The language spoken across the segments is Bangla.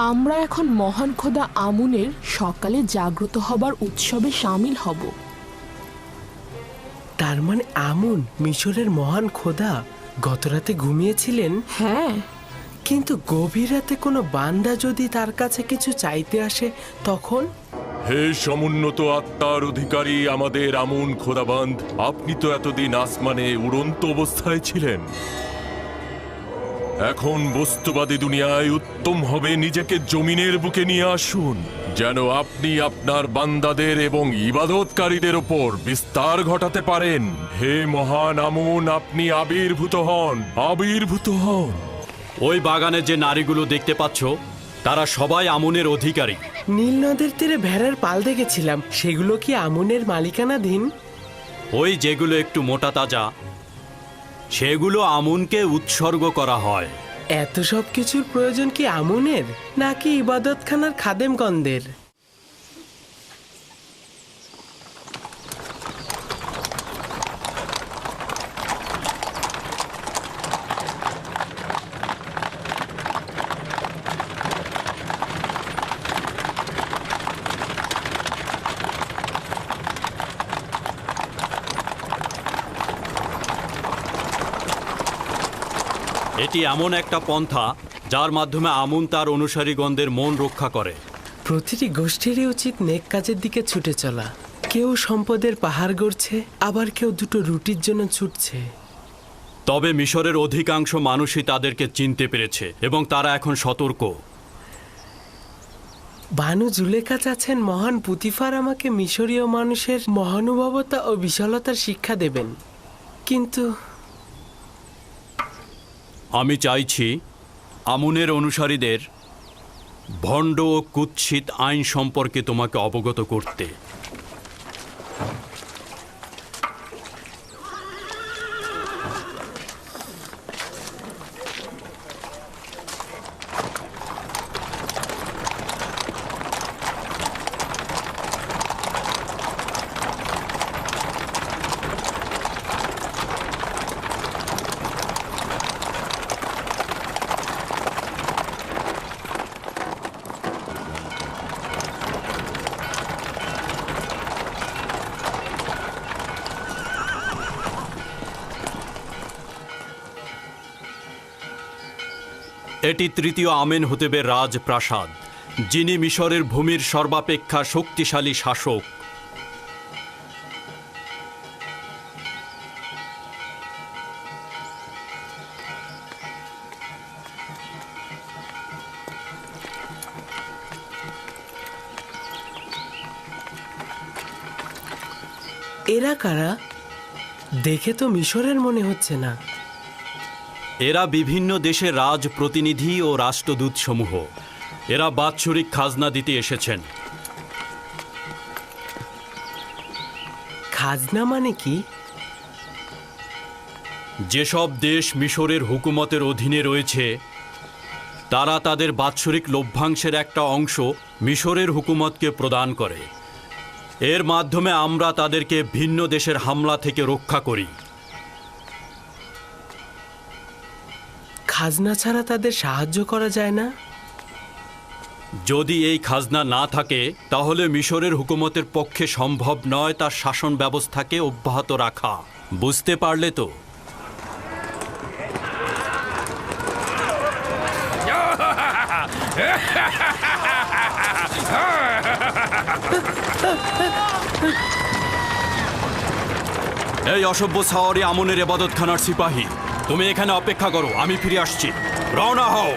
আমরা এখন মহান খোদা আমুনের সকালে জাগ্রত হবার উৎসবে সামিল হব। তার মানে আমুন মিশরের মহান খোদা গতরাতে ঘুমিয়েছিলেন? হ্যাঁ, কিন্তু গভীর রাতে কোনো বান্দা যদি তার কাছে কিছু চাইতে আসে তখন? হে সমুন্নত আত্মার অধিকারী আমাদের আমুন খোদাবন্ধ, আপনি তো এতদিন আসমানে উড়ন্ত অবস্থায় ছিলেন। এখন বস্তুবাদী দুনিয়ায় উত্তম হবে নিজেকে জমিনের বুকে নিয়ে আসুন, যেন আপনি আপনার বান্দাদের এবং ইবাদতকারীদের ওপর বিস্তার ঘটাতে পারেন। হে মহান আমুন, আপনি আবির্ভূত হন, আবির্ভূত হন। ওই বাগানে যে নারীগুলো দেখতে পাচ্ছ তারা সবাই আমুনের অধিকারী। নীল নদের তীরে ভেড়ার পাল দেখেছিলাম, সেগুলো কি আমুনের মালিকানাধীন? ওই যেগুলো একটু মোটা তাজা সেগুলো আমুনকে উৎসর্গ করা হয়। এত সব কিছুর প্রয়োজন কি আমুনের নাকি ইবাদতখানার খাদেমগণদের? এটি এমন একটা পন্থা যার মাধ্যমে আমুন তার অনুসারীগণদের মন রক্ষা করে। প্রতিটি গোষ্ঠীরই উচিত নেক কাজের দিকে ছুটে চলা। কেউ সম্পদের পাহাড় গড়ছে, আবার কেউ দুটো রুটির জন্য ছুটছে। তবে মিশরের অধিকাংশ মানুষই তাদেরকে চিনতে পেরেছে এবং তারা এখন সতর্ক। বানু জুলেখা চাচ্ছেন মহান পুতিফার আমাকে মিশরীয় মানুষের মহানুভবতা ও বিশালতার শিক্ষা দেবেন, কিন্তু আমি চাইছি আমুনের অনুসারীদের ভণ্ড ও কুৎসিত আইন সম্পর্কে তোমাকে অবগত করতে। এটি তৃতীয় আমেনহোতেবের রাজপ্রাসাদ, যিনি মিশরের ভূমির সর্বাপেক্ষা শক্তিশালী শাসক। এরা কারা? দেখে তো মিশরের মনে হচ্ছে না। এরা বিভিন্ন দেশের রাজ প্রতিনিধি ও রাষ্ট্রদূত সমূহ। এরা বাৎসরিক খাজনা দিতে এসেছেন। খাজনা মানে কি? যেসব দেশ মিশরের হুকুমতের অধীনে রয়েছে তারা তাদের বাৎসরিক লভ্যাংশের একটা অংশ মিশরের হুকুমতকে প্রদান করে। এর মাধ্যমে আমরা তাদেরকে ভিন্ন দেশের হামলা থেকে রক্ষা করি। খাজনা ছাড়া তাদের সাহায্য করা যায় না? যদি এই খাজনা না থাকে তাহলে মিশরের হুকুমতের পক্ষে সম্ভব নয় তার শাসন ব্যবস্থাকে অব্যাহত রাখা। বুঝতে পারলে তো? এই অসভ্য সাওয়ারি আমুনের ইবাদতখানার সিপাহী, তুমি এখানে অপেক্ষা করো, আমি ফিরে আসছি। রওনা হও।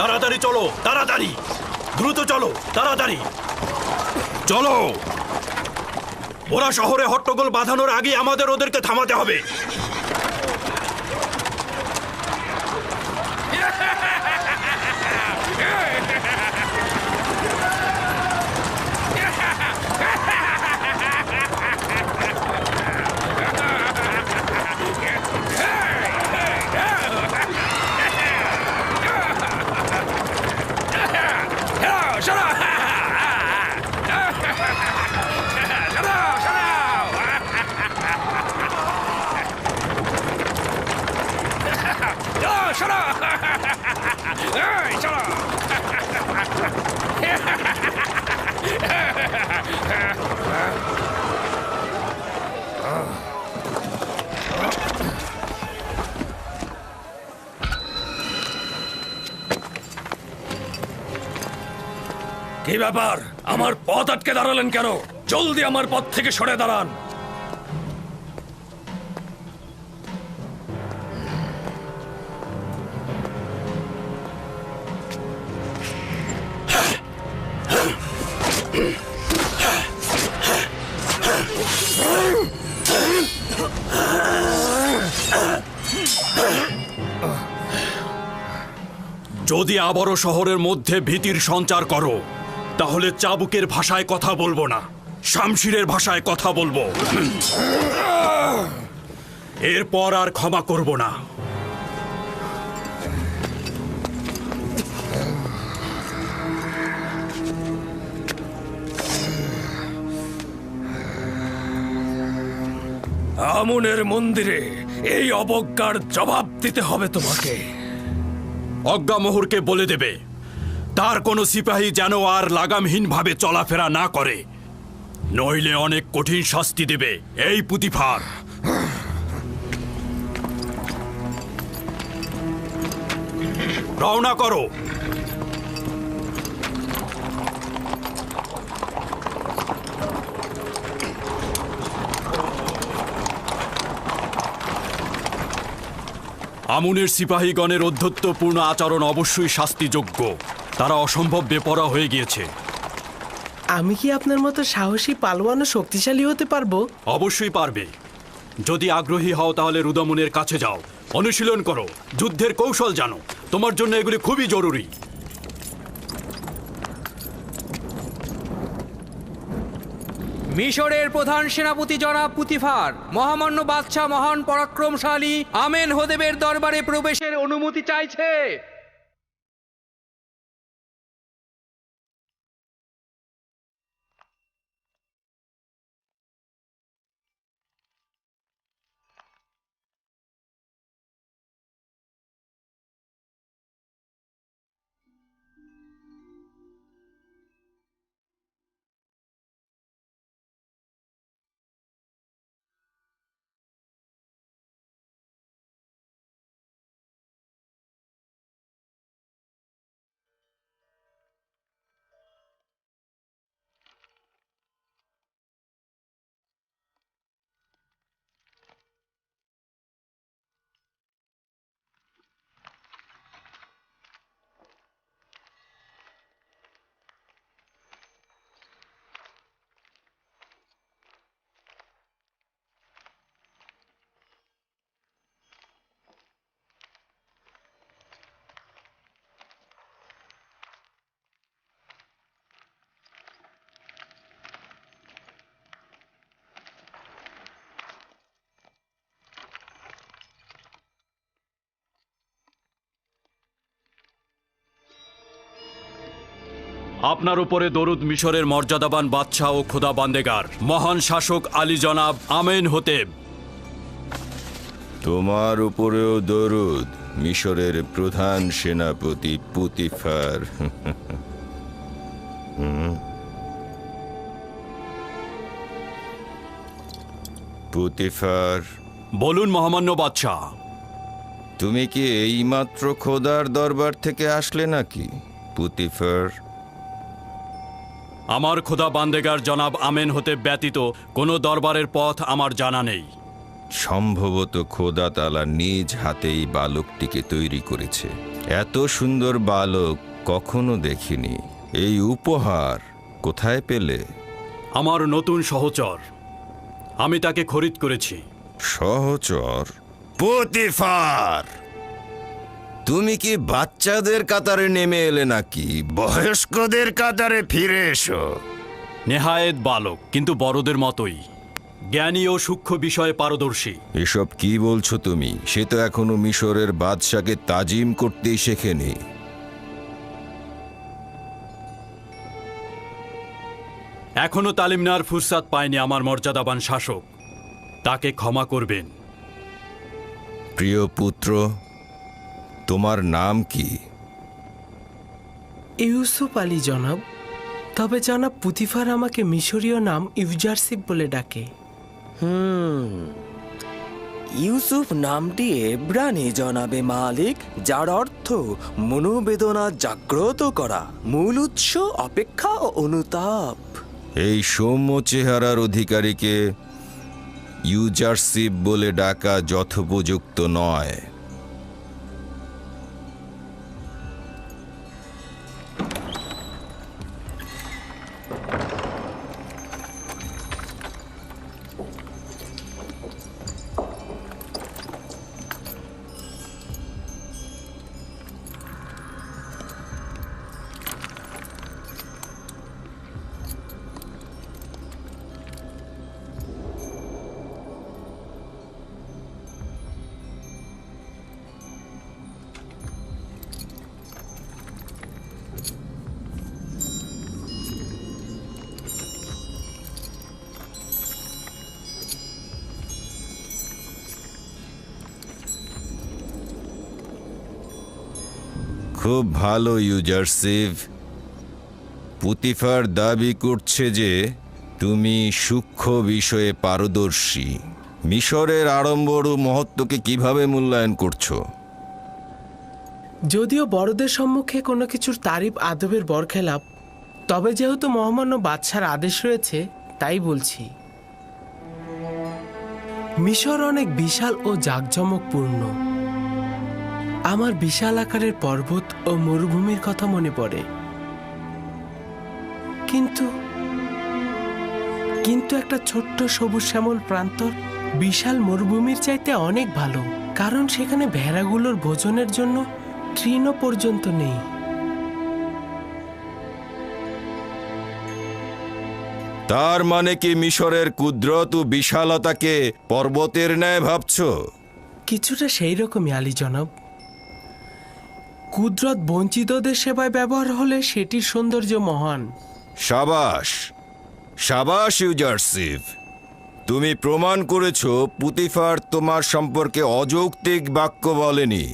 তাড়াতাড়ি চলো, তাড়াতাড়ি, দ্রুত চলো, তাড়াতাড়ি চলো। ওরা শহরে হট্টগোল বাঁধানোর আগে আমাদের ওদেরকে থামাতে হবে। কি ব্যাপার? আমার পথ আটকে দাঁড়ালেন কেন? জলদি আমার পথ থেকে সরে দাঁড়ান। যদি আবারও শহরের মধ্যে ভীতির সঞ্চার করো, তাহলে চাবুকের ভাষায় কথা বলবো না, শামশিরের ভাষায় কথা বলবো। এরপর আর ক্ষমা করব না। আমুনের মন্দিরে এই অবজ্ঞার জবাব দিতে হবে তোমাকে। অজ্ঞামোহরকে বলে দেবে তার কোনো সিপাহী যেন আর লাগামহীনভাবে চলাফেরা না করে, নইলে অনেক কঠিন শাস্তি দেবে এই পুতিফার। রওনা করো। আমুনের সিপাহীগণের অধ্যত্বপূর্ণ আচরণ অবশ্যই শাস্তিযোগ্য। তারা অসম্ভব বেপরোয়া হয়ে গিয়েছে। আমি কি আপনার মতো সাহসী পালোয়ান ও শক্তিশালী হতে পারবো? অবশ্যই পারবে। যদি আগ্রহী হও তাহলে রুদামুনের কাছে যাও, অনুশীলন করো, যুদ্ধের কৌশল জানো। তোমার জন্য এগুলি খুবই জরুরি। মিশরের প্রধান সেনাপতি জনাব পুতিফার মহামান্য বাদশাহ মহান পরাক্রমশালী আমেন হোদেবের দরবারে প্রবেশের অনুমতি চাইছে। আপনার উপরে দরুদ মিশরের মর্যাদাবান বাদশাহ ও খোদা বান্দেগার মহান শাসক আলী জনাব আমেন হোতেব। তোমার উপরেও দরুদ মিশরের প্রধান সেনাপতি পুতিফার। পুতিফার, বলুন মহামান্য বাদশাহ। তুমি কি এইমাত্র খোদার দরবার থেকে আসলে নাকি পুতিফার? আমার খোদা বান্দেগার জনাব আমেন হতে ব্যতীত কোনো দরবারের পথ আমার জানা নেই। সম্ভবত খোদা তাআলা নিজ হাতেই বালকটিকে তৈরি করেছে। এত সুন্দর বালক কখনো দেখিনি। এই উপহার কোথায় পেলে? আমার নতুন সহচর, আমি তাকে খরিদ করেছি। সহচর? পুতিফার, তুমি কি বাচ্চাদের কাতারে নেমে এলে নাকি বয়স্কদের কাতারে ফিরে এসো? নেহায়েত বালক, কিন্তু বড়দের মতোই জ্ঞানী ও সূক্ষ্ম বিষয়ে পারদর্শী। এসব কি বলছো তুমি? সে তো এখনো মিশরের বাদশাকে তাজিম করতেই শেখেনি। এখনো তালিম নেওয়ার ফুরসাত পায়নি আমার মর্যাদাবান শাসক, তাকে ক্ষমা করবেন। প্রিয় পুত্র, তোমার নাম কি? ইউসুফ আলী জনাব। তবে জনাব পুতিফার আমাকে মিশরীয় নাম ইউজারসিফ বলে ডাকে। ইউসুফ নামটি এব্রানি জনাবে মালিক, যার অর্থ মনোবেদনা জাগ্রত করা, মূল উৎস অপেক্ষা ও অনুতাপ। এই সৌম্য চেহারার অধিকারীকে ইউজারশিপ বলে ডাকা যথোপযুক্ত নয়। খুব ভালো ইউজারশিপ। পুতিফার দাবি করছে যে তুমি সূক্ষ্ম বিষয়ে পারদর্শী। মিশরের আড়ম্বর ও মহত্বকে কিভাবে মূল্যায়ন করছো? যদিও বড়দের সম্মুখে কোনো কিছুর তারিফ আদবের বরখেলাপ, তবে যেহেতু মহামান্য বাদশার আদেশ রয়েছে তাই বলছি। মিশর অনেক বিশাল ও জাঁকজমকপূর্ণ। আমার বিশাল আকারের পর্বত ও মরুভূমির কথা মনে পড়ে, কিন্তু একটা ছোট্ট সবুজ শ্যামল প্রান্তর বিশাল মরুভূমির চাইতে অনেক ভালো, কারণ সেখানে ভেড়াগুলোর ভোজনের জন্য তৃণ পর্যন্ত নেই। তার মানে কি মিশরের কুদরত ও বিশালতাকে পর্বতের ন্যায় ভাবছো? কিছুটা সেই রকমই আলী জনাব। কুদরত বঞ্চিতদের সেবায় ব্যবহার হলে সেটির সৌন্দর্য মহান। সাবাস, সাবাস ইউজারশিপ। তুমি প্রমাণ করেছো পুতিফার তোমার সম্পর্কে অযৌক্তিক বাক্য বলেনি।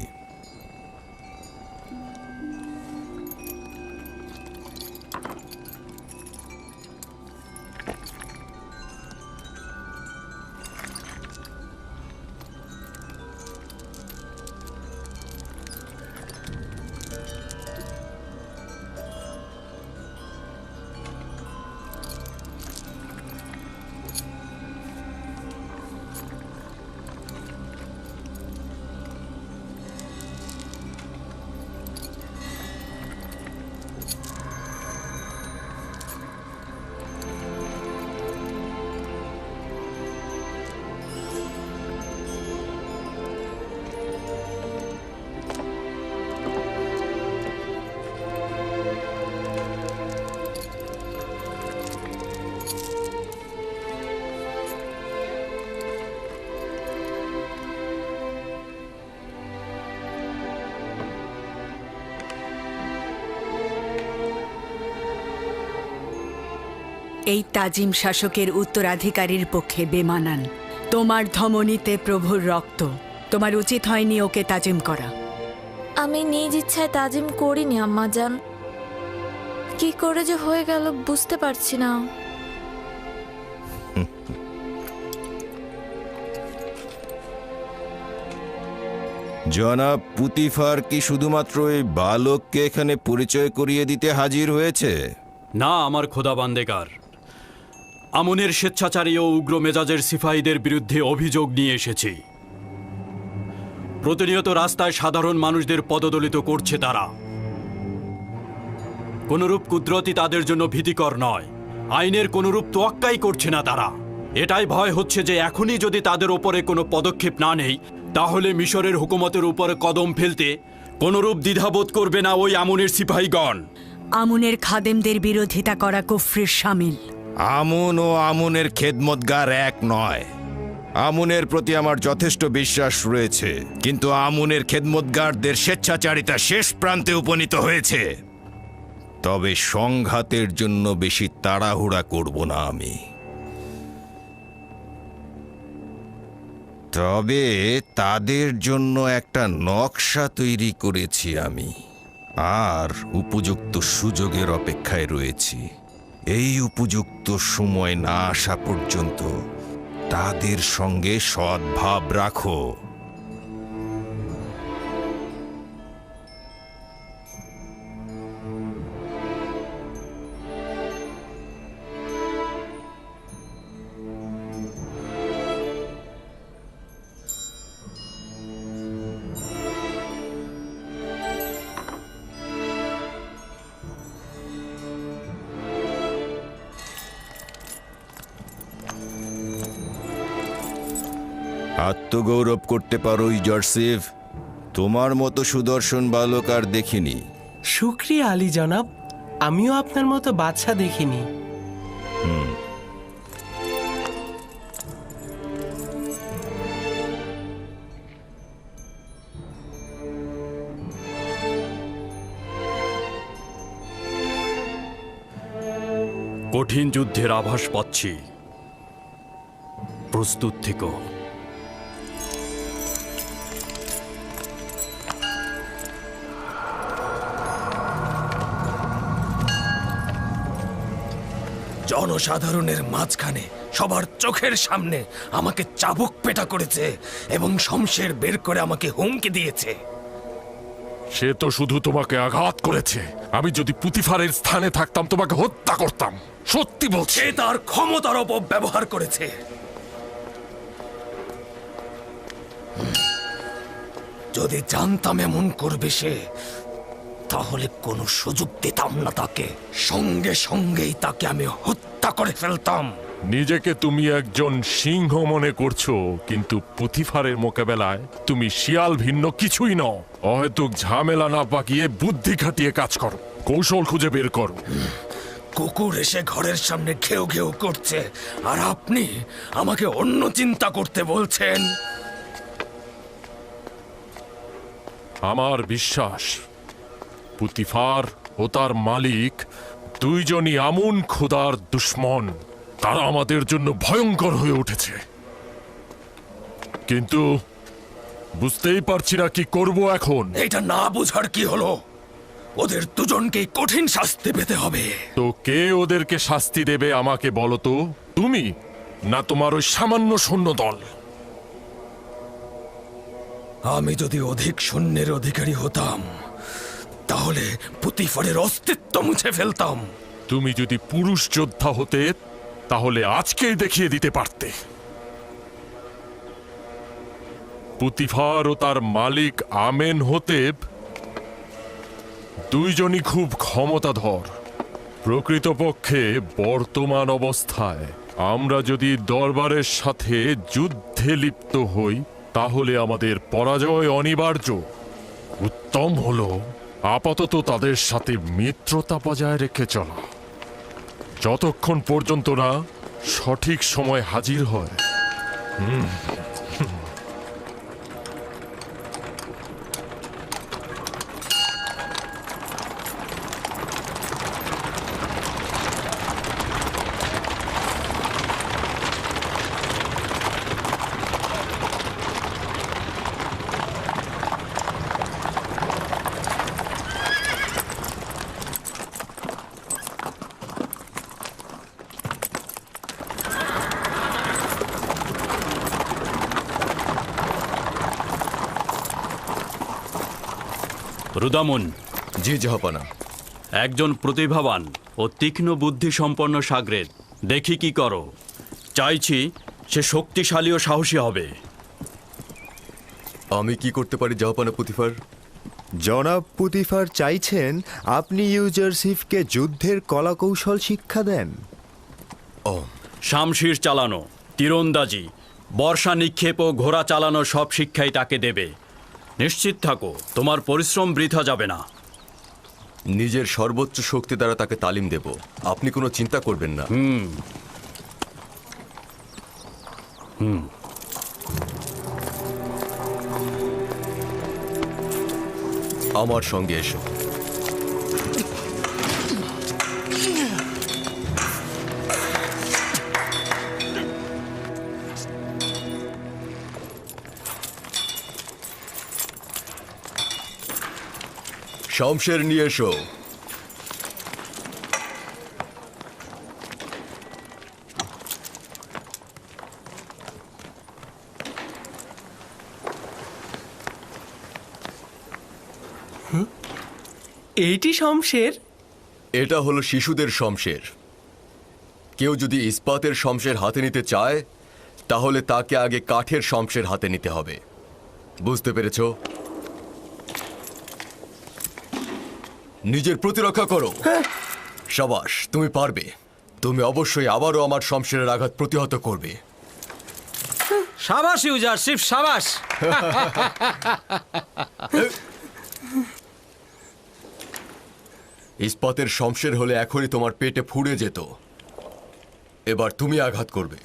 এই তাজিম শাসকের উত্তরাধিকারীর পক্ষে বেমানান। তোমার ধমনীতে প্রভুর রক্ত, তোমার উচিত হয়নি ওকে তাজিম করা। আমি নিজ ইচ্ছায় তাজিম করিনি আম্মাজান, কি করে যে হয়ে গেল বুঝতে পারছি না। জনাব পুতিফার কি শুধুমাত্র এই বালককে এখানে পরিচয় করিয়ে দিতে হাজির হয়েছে? না আমার খোদা বান্দেগার, আমনের স্বেচ্ছাচারী ও উগ্র মেজাজের সিপাহীদের বিরুদ্ধে অভিযোগ নিয়ে এসেছি। প্রতিনিয়ত রাস্তায় সাধারণ মানুষদের পদদলিত করছে তারা। কোনরূপ কুদরতি তাদের জন্য ভীতিকর নয়, আইনের কোনরূপ তোয়াক্কাই করছে না তারা। এটাই ভয় হচ্ছে যে এখনই যদি তাদের ওপরে কোনো পদক্ষেপ না নেই, তাহলে মিশরের হুকুমতের উপরে কদম ফেলতে কোনরূপ দ্বিধাবোধ করবে না ওই আমনের সিপাহীগণ। আমনের খাদেমদের বিরোধিতা করা কুফরির শামিল। আমন ও আমনের খেদমতগার এক নয়। আমনের প্রতি আমার যথেষ্ট বিশ্বাস রয়েছে, কিন্তু আমনের খেদমতগারদের স্বেচ্ছাচারিতা শেষ প্রান্তে উপনীত হয়েছে। তবে সংঘাতের জন্য বেশি তাড়াহুড়া করব না আমি। তবে তাদের জন্য একটা নকশা তৈরি করেছি আমি, আর উপযুক্ত সুযোগের অপেক্ষায় রয়েছি। এই উপযুক্ত সময় না আসা পর্যন্ত তাদের সঙ্গে সদ্ভাব রাখো। আত্মগৌরব করতে পারো ইউজারশিপ, তোমার মতো সুদর্শন বালক আর দেখিনি। শুক্রিয়া আলী জনাব, আমিও আপনার মতো বাদশা দেখিনি। কঠিন যুদ্ধের আভাস পাচ্ছি, প্রস্তুত থেকো। জনসাধারণের মাঝখানে সবার চোখের সামনে আমাকে চাবুক পেটা করেছে এবং শমশের বের করে আমাকে হুমকি দিয়েছে। সে তো শুধু তোমাকে আঘাত করেছে। আমি যদি পুতিফারের স্থানে থাকতাম তোমাকে হত্যা করতাম। সত্যি বলছি। সে তার ক্ষমতার অপব্যবহার করেছে। যদি জানতাম এমন করবে সে, তাহলে কোনো সুযোগ দিতাম না তাকে। সঙ্গে সঙ্গেই তাকে আমি হত্যা করে ফেলতাম। নিজেকে তুমি একজন সিংহ মনে করছো, কিন্তু পুতিফারের মোকাবেলায় তুমি শিয়াল ভিন্ন কিছুই নও। অহেতুক ঝামেলা না পাকিয়ে বুদ্ধি খাটিয়ে কাজ করো, কৌশল খুঁজে বের করো। কুকুর এসে ঘরের সামনে ঘেউ ঘেউ করছে, আর আপনি আমাকে অন্য চিন্তা করতে বলছেন। আমার বিশ্বাস পুতিফার ও তার মালিক দুইজনই আমুন খোদার দুশ্মন। তারা আমাদের জন্য ভয়ঙ্কর হয়ে উঠেছে, কিন্তু বুঝতেই পারছি না কি করব এখন। এটা না বুঝার কি হলো? ওদের দুজনকেই কঠিন শাস্তি পেতে হবে। তো কে ওদেরকে শাস্তি দেবে আমাকে বলো তো, তুমি না তোমার ওই সামান্য সৈন্য দল? আমি যদি অধিক সৈন্যের অধিকারী হতাম, তাহলে পুতিফারের অস্তিত্ব মুছে ফেলতাম। তুমি যদি পুরুষ যোদ্ধা হতে, তাহলে আজকেই দেখিয়ে দিতে পারতে। পুতিফার ও তার মালিক আমেন হোতেব দুইজনই খুব ক্ষমতাধর। প্রকৃতপক্ষে বর্তমান অবস্থায় আমরা যদি দরবারের সাথে যুদ্ধে লিপ্ত হই, তাহলে আমাদের পরাজয় অনিবার্য। উত্তম হলো আপাতত তাদের সাথে মিত্রতা বজায় রেখে চলা, যতক্ষণ পর্যন্ত না সঠিক সময় হাজির হয়। রুদামুন, জি জাহাপানা। একজন প্রতিভাবান ও তীক্ষ্ণ বুদ্ধি সম্পন্ন সাগরেদ দেখি কি করো। চাইছি সে শক্তিশালী ও সাহসী হবে। আমি কি করতে পারি জাহাপানা পুতিফার? জনাব পুতিফার চাইছেন আপনি ইউজারশিপকে যুদ্ধের কলাকৌশল শিক্ষা দেন। শামশির চালানো, তীরন্দাজি, বর্ষা নিক্ষেপ ও ঘোড়া চালানো সব শিক্ষাই তাকে দেবে। নিশ্চিত থাকো, তোমার পরিশ্রম বৃথা যাবে না। নিজের সর্বোচ্চ শক্তি দ্বারা তাকে তালিম দেব, আপনি কোনো চিন্তা করবেন না। আমার সঙ্গে এসো। শমশের নিয়ে এসো। এইটি শমশের? এটা হলো শিশুদের শমশের। কেউ যদি ইস্পাতের শমশের হাতে নিতে চায় তাহলে তাকে আগে কাঠের শমশের হাতে নিতে হবে। বুঝতে পেরেছো? নিজের প্রতিরক্ষা করো। সাবাস, তুমি পারবে। তুমি অবশ্যই আবারও আমার শমশেরের আঘাত প্রতিহত করবে। সাবাস ইউজারশিপ, সাবাস। ইস্পাতের শমশের হলে এখনই তোমার পেটে ফুঁড়ে যেত। এবার তুমি আঘাত করবে।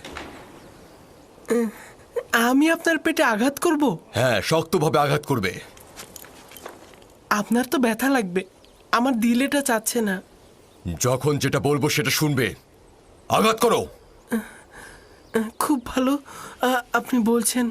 আমি আপনার পেটে আঘাত করব? হ্যাঁ, শক্তভাবে আঘাত করবে। আপনার তো ব্যথা লাগবে, আমার দিল এটা চাচ্ছে না। যখন যেটা বলবো সেটা শুনবে। আঘাত করো। খুব ভালো, আপনি বলছেন।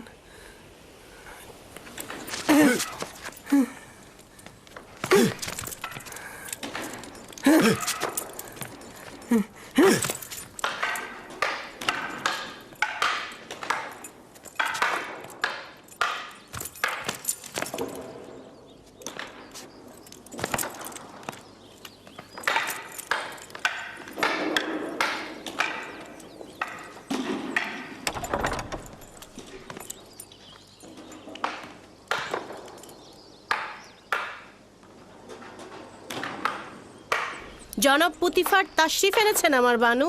জনাব পুতিফার তাশরিফ এনেছেন আমার বানু।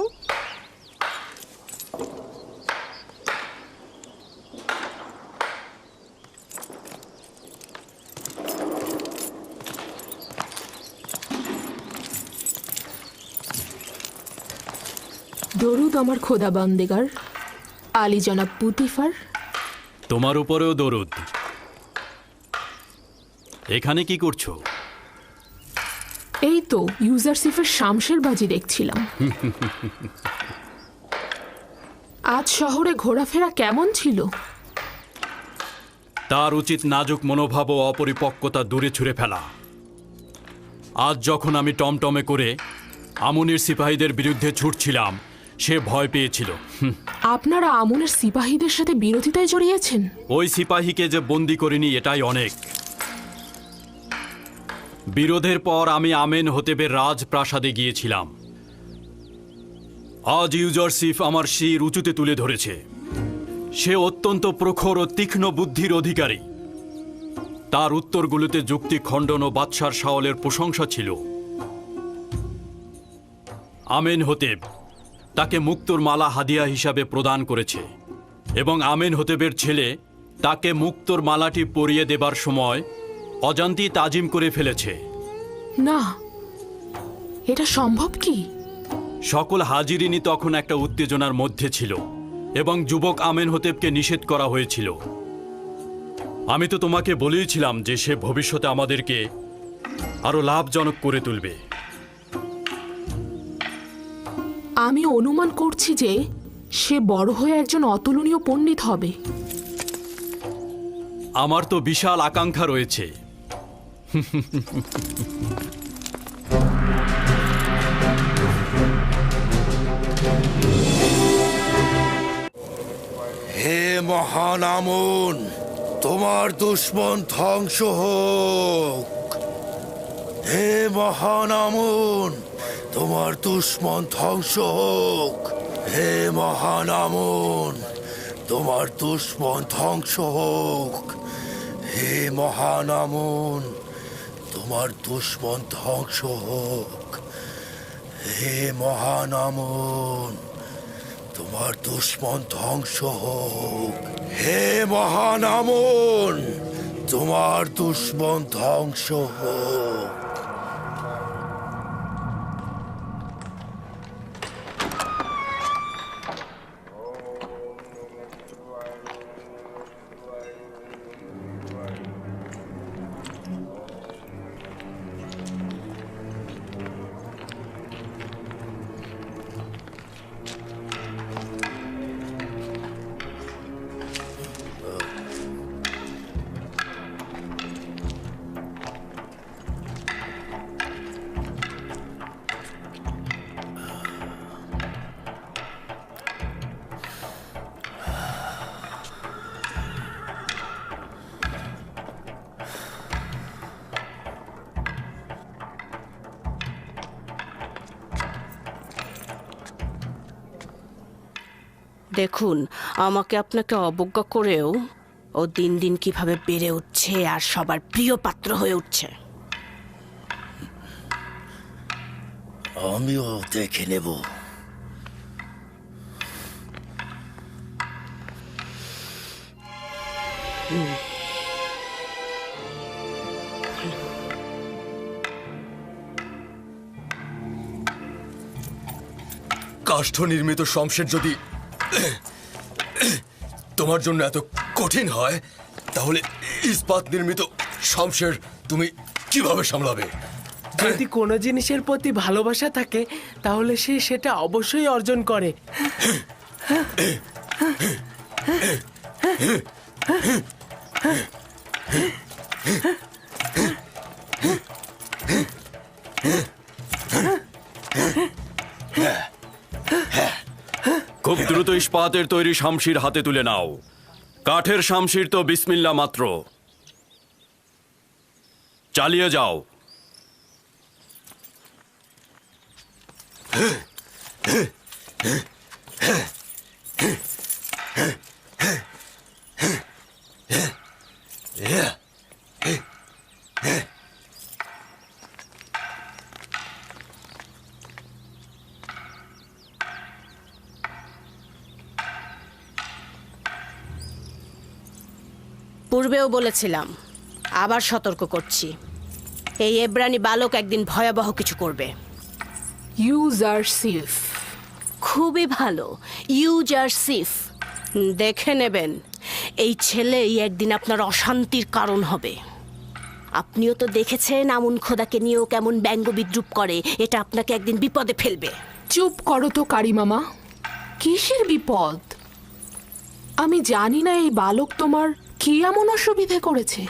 দরুদ আমার খোদা বান্দেগার, আলী জনাব পুতিফার। তোমার উপরেও দরুদ। এখানে কি করছো? এই তো ইউজারসিফের শামশের বাজি দেখছিলাম। আজ শহরে ঘোরাফেরা কেমন ছিল? তার উচিত নাজুক মনোভাব ও অপরিপক্কতা দূরে ছুঁড়ে ফেলা। আজ যখন আমি টমটমে করে আমুনির সিপাহীদের বিরুদ্ধে ছুটছিলাম, সে ভয় পেয়েছিল। আপনারা আমুনের সিপাহীদের সাথে বিরোধিতায় জড়িয়েছেন? ওই সিপাহীকে যে বন্দি করিনি এটাই অনেক। বিরোধের পর আমি আমেন হতেবের রাজপ্রাসাদে গিয়েছিলাম। আজ ইউজারসিফ আমার শির উঁচুতে তুলে ধরেছে। সে অত্যন্ত প্রখর ও তীক্ষ্ণ বুদ্ধির অধিকারী। তার উত্তরগুলোতে যুক্তি খণ্ডন ও বাদশার শাওলের প্রশংসা ছিল। আমেন হতেব তাকে মুক্তোর মালা হাদিয়া হিসাবে প্রদান করেছে এবং আমেন হতেবের ছেলে তাকে মুক্তোর মালাটি পরিয়ে দেবার সময় অজান্তি তাজিম করে ফেলেছে। না, এটা সম্ভব কি? সকল হাজিরিনী তখন একটা উত্তেজনার মধ্যে ছিল এবং যুবক আমেন হতেবকে নিষেধ করা হয়েছিল। আমি তো তোমাকে বলেইছিলাম যে সে ভবিষ্যতে আমাদেরকে আরো লাভজনক করে তুলবে। আমি অনুমান করছি যে সে বড় হয়ে একজন অতুলনীয় পণ্ডিত হবে। আমার তো বিশাল আকাঙ্ক্ষা রয়েছে। হে মহান আমুন, তোমার দুশ্মন ধ্বংস হোক। হে মহান আমুন, তোমার দুশ্মন ধ্বংস হোক। হে মহান আমুন, তোমার দুশ্মন ধ্বংস হোক। হে মহান আমুন, তোমার দুশ্মন ধ্বংস হোক। হে মহান আমুন, তোমার দুশ্মন ধ্বংস হোক। হে মহান আমুন, তোমার দুশ্মন ধ্বংস হোক। দেখুন, আমাকে আপনাকে অবজ্ঞা করেও ও দিন দিন কিভাবে বেড়ে উঠছে আর সবার প্রিয় পাত্র হয়ে উঠছে। আমিও দেখে নেব। কাষ্ঠ নির্মিত শমশের যদি তোমার জন্য এত কঠিন হয়, তাহলে ইস্পাত নির্মিত শমশের তুমি কিভাবে সামলাবে? যদি কোনো জিনিসের প্রতি ভালোবাসা থাকে তাহলে সে সেটা অবশ্যই অর্জন করে। খুব দ্রুত ইস্পাতের তৈরি শামশির হাতে তুলে নাও। কাঠের শামশির তো বিসমিল্লা মাত্র। চালিয়ে যাও। পূর্বেও বলেছিলাম, আবার সতর্ক করছি, এই এব্রানি বালক একদিন ভয়াবহ কিছু করবে। ইউজারসিফ। খুবই ভালো, ইউজারসিফ। দেখে নেবেন, এই ছেলেই একদিন আপনার অশান্তির কারণ হবে। আপনিও তো দেখেছেন আমুন খোদাকে নিয়েও কেমন ব্যঙ্গ বিদ্রুপ করে। এটা আপনাকে একদিন বিপদে ফেলবে। চুপ করো তো কারি মামা, কিসের বিপদ? আমি জানি না এই বালক তোমার কি এমন অসুবিধে করেছে।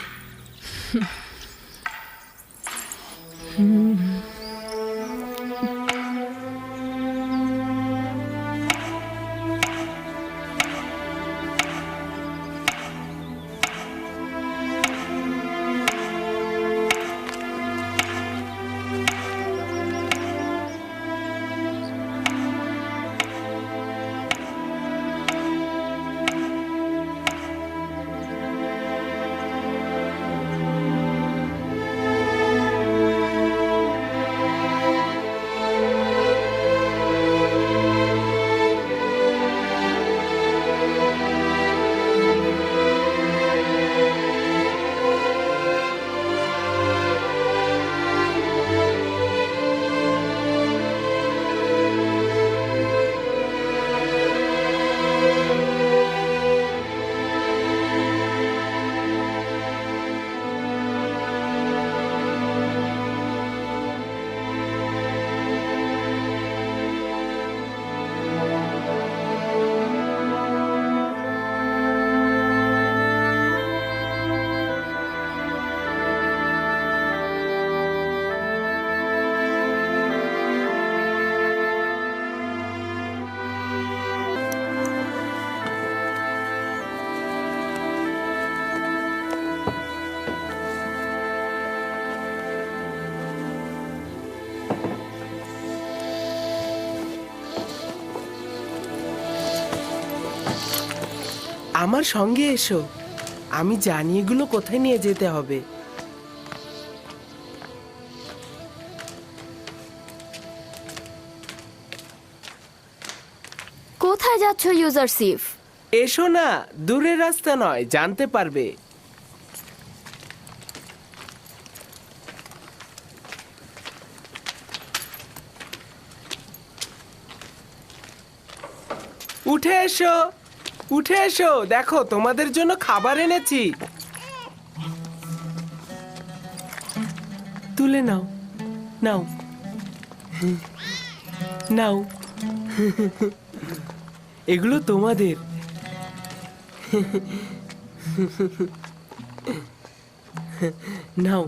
আমার সঙ্গে এসো, আমি জানি এগুলো কোথায় নিয়ে যেতে হবে। কোথায় যাচ্ছ ইউজারসিফ? এসো না, দূরের রাস্তা নয়, জানতে পারবে। উঠে এসো, উঠে এসো, দেখো তোমাদের জন্য খাবার এনেছি। তুলে নাও, নাও, নাও। এগুলো তোমাদের। নাও।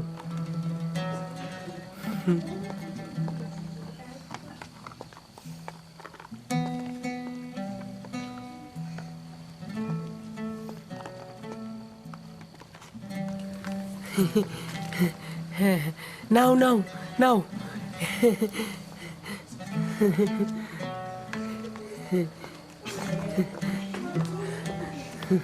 নাও, নাও, নাও। এই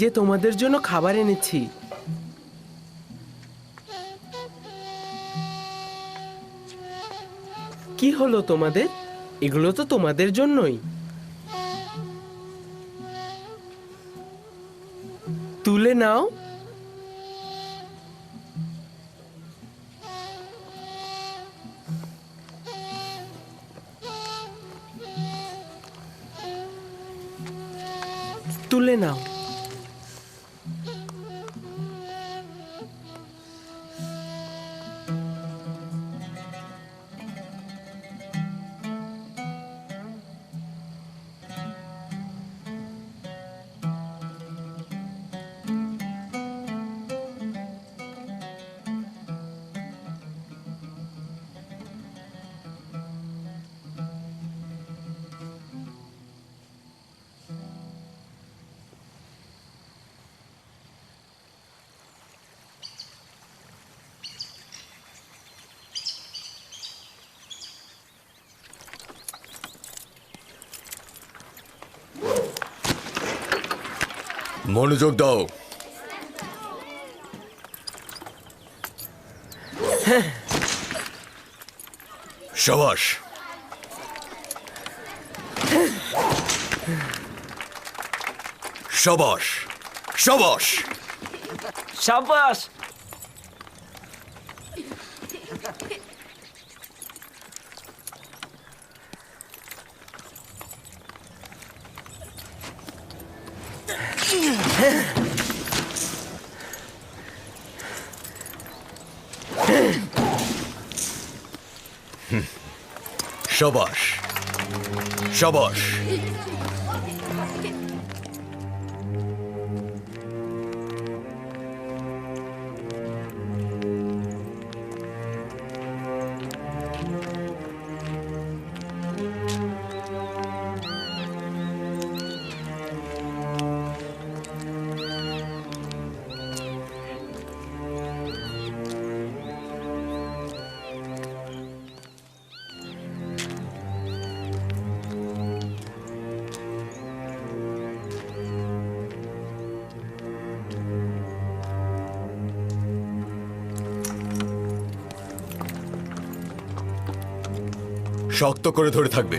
যে তোমাদের জন্য খাবার এনেছি। কি হলো তোমাদের? এগুলো তো তোমাদের জন্যই। তুলে নাও। তুলে নাও। মনোযোগ দাও। শাবাশ। শাবাশ শাবাশ শাবাশ। শাবাশ শাবাশ। শক্ত করে ধরে থাকবে।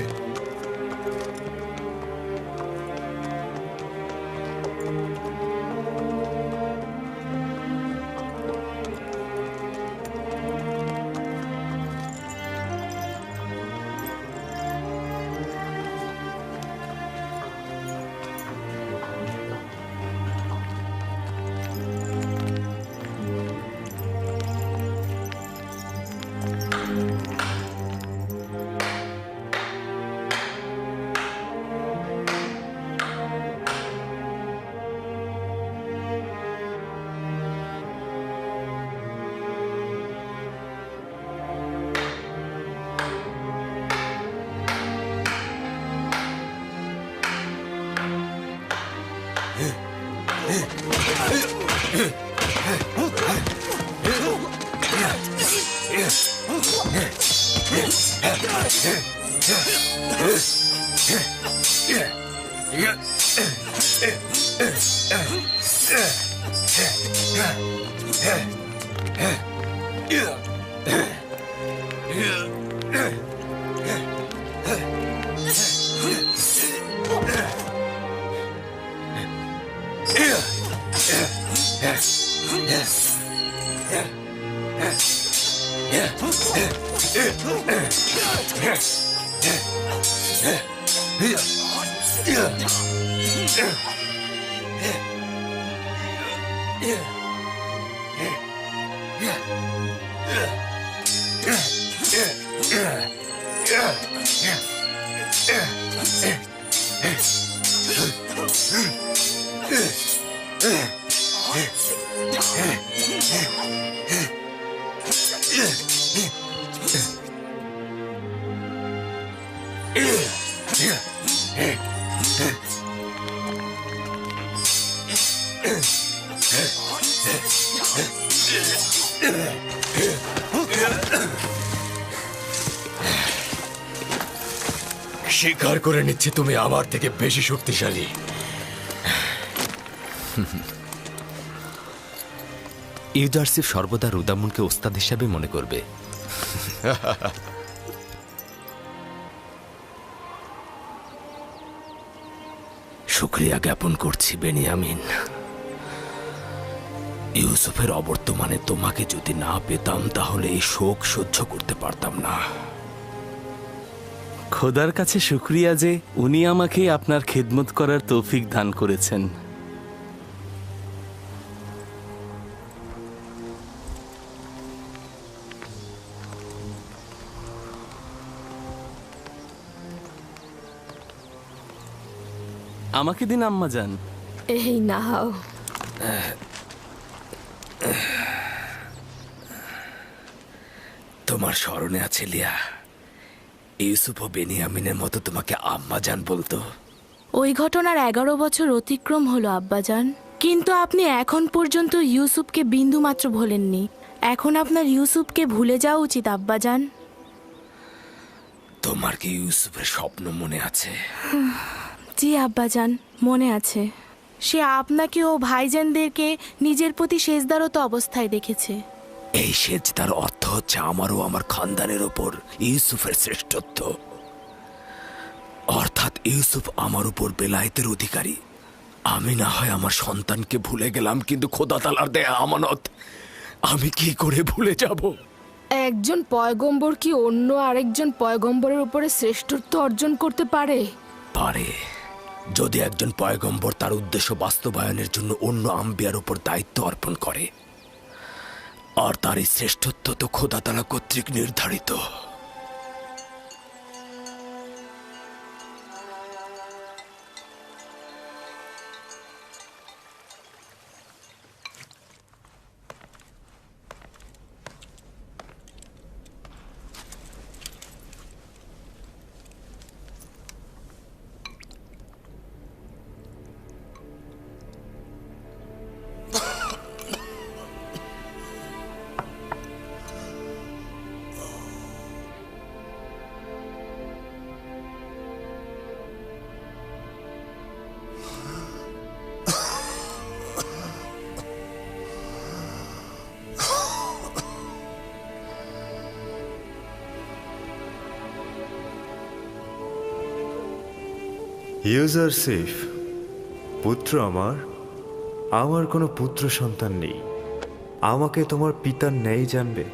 স্বীকার করে নিচ্ছি তুমি আমার থেকে বেশি শক্তিশালী। ইউজারসিফ সর্বদা রুদামুনকে ওস্তাদ হিসাবে মনে করবে। শুক্রিয়া জ্ঞাপন করছি বেনিয়ামিন। ইউসুফের অবর্তমানে তোমাকে যদি না পেতাম তাহলে এই শোক সহ্য করতে পারতাম না। খোদার কাছে শুক্রিয়া যে উনি আমাকে আপনার খেদমত করার তৌফিক দান করেছেন। আমাকে দিন আম্মাজান। এই নাও। তোমার স্মরণে আছে লিয়া, ইউসুফ ও বেনিয়ামিনের মতো তোমাকে আম্মাজান বলতো। ওই ঘটনার 11 বছর অতিক্রম হলো আব্বাজান, কিন্তু আপনি এখন পর্যন্ত ইউসুফকে বিন্দু মাত্র ভোলেননি। এখন আপনার ইউসুফকে ভুলে যাওয়া উচিত আব্বাজান। তোমার কি ইউসুফের স্বপ্ন মনে আছে? জি আব্বাজান, মনে আছে। সে আপনাকে ও ভাইজানদেরকে নিজের প্রতি সেজদারত অবস্থায় দেখেছে। এই সেজদার অর্থ হচ্ছে আমার ও আমার খানদানের ওপর ইউসুফের শ্রেষ্ঠত্ব। অর্থাৎ ইউসুফ আমার উপর বেলায়েতের অধিকারী। আমি না হয় আমার সন্তানকে ভুলে গেলাম, কিন্তু খোদা তাআলার দেয়া আমানত আমি কি করে ভুলে যাব? একজন পয়গম্বর কি অন্য আরেকজন পয়গম্বরের উপরে শ্রেষ্ঠত্ব অর্জন করতে পারে? পারে, যদি একজন পয়গম্বর তার উদ্দেশ্য বাস্তবায়নের জন্য অন্য আম্বিয়ার উপর দায়িত্ব অর্পণ করে। আর তার এই শ্রেষ্ঠত্ব তো খোদা তাআলা কর্তৃক নির্ধারিত। ইউজারসিফ, পুত্র আমার কোনো পুত্র সন্তান নেই। আমাকে তোমার পিতার ন্যায় জানবে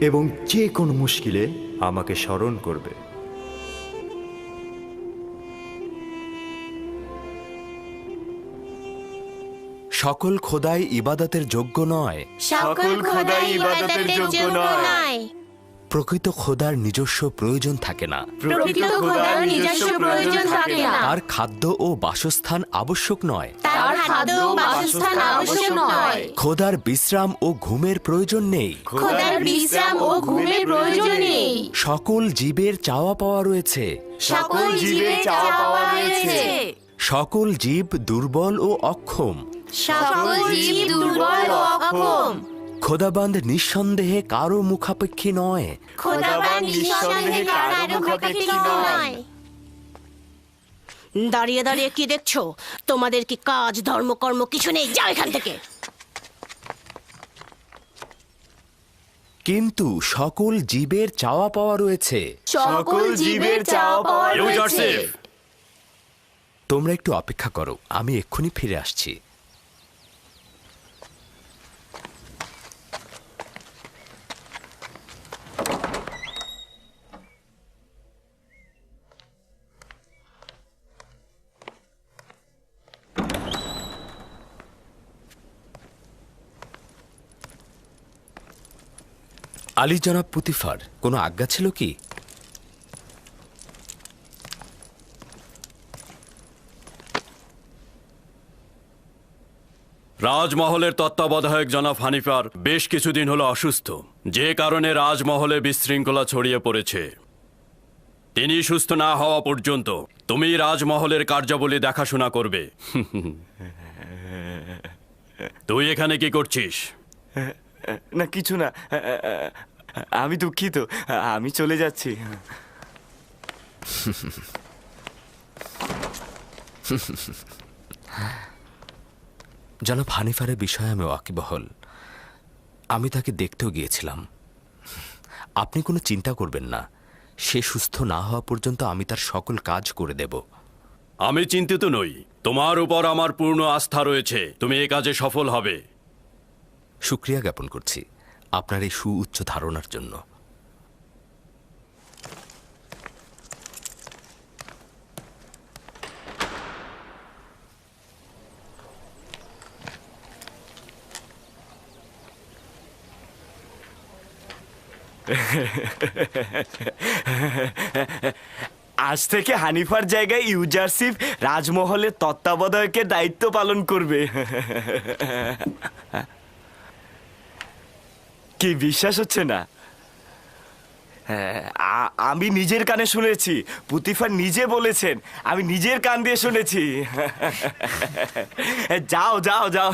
এবং যে কোনো মুশকিলে আমাকে স্মরণ করবে। সকল খোদাই ইবাদতের যোগ্য নয়। সকল খোদাই ইবাদতের যোগ্য নয়। প্রকৃত খোদার নিজস্ব প্রয়োজন থাকে না। প্রকৃত খোদার নিজস্ব প্রয়োজন থাকে না। তার খাদ্য ও বাসস্থান আবশ্যক নয়। তার খাদ্য ও বাসস্থান আবশ্যক নয়। খোদার বিশ্রাম ও ঘুমের প্রয়োজন নেই। খোদার বিশ্রাম ও ঘুমের প্রয়োজন নেই। সকল জীবের চাওয়া পাওয়া রয়েছে। সকল জীবের চাওয়া পাওয়া রয়েছে। সকল জীব দুর্বল ও অক্ষম। সকল জীব দুর্বল ও অক্ষম। খোদাবান্দ নিঃসন্দেহে কারো মুখাপেক্ষী নয়। খোদাবান্দ নিঃসন্দেহে কারো মুখাপেক্ষী নয়। দাঁড়িয়ে দাঁড়িয়ে কি দেখছো? তোমাদের কি কাজ ধর্মকর্ম কিছু নেই? যাও এখান থেকে। কিন্তু সকল জীবের চাওয়া পাওয়া রয়েছে। সকল জীবের চাওয়া পাওয়া রয়েছে। তোমরা একটু অপেক্ষা করো, আমি এক্ষুনি ফিরে আসছি। আলী জনাব পুতিফার, কোনো আজ্ঞা ছিল কি? রাজমহলের তত্ত্বাবধায়ক জনাব হানিফার বেশ কিছুদিন হলো অসুস্থ, যে কারণে রাজমহলে বিশৃঙ্খলা ছড়িয়ে পড়েছে। তিনি সুস্থ না হওয়া পর্যন্ত তুমি রাজমহলের কার্যাবলী দেখাশোনা করবে। তুই এখানে কি করছিস? না কিছু না, আমি দুঃখিত, আমি চলে যাচ্ছি। জনাব হানিফারের বিষয়ে আমি ওয়াকিবহল। আমি তাকে দেখতেও গিয়েছিলাম। আপনি কোনো চিন্তা করবেন না, সে সুস্থ না হওয়া পর্যন্ত আমি তার সকল কাজ করে দেব। আমি চিন্তিত নই, তোমার উপর আমার পূর্ণ আস্থা রয়েছে, তুমি এ কাজে সফল হবে। শুকরিয়া জ্ঞাপন করছি আপনার এই সুউচ্চ ধারণার জন্য। আজ থেকে হানিফার জায়গায় ইউজারশিপ রাজমহলের তত্ত্বাবধায়কের দায়িত্ব পালন করবে। কি বিশ্বাস হচ্ছে না? আমি নিজের কানে শুনেছি, পুতিফার নিজে বলেছেন, আমি নিজের কান দিয়ে শুনেছি। যাও যাও যাও।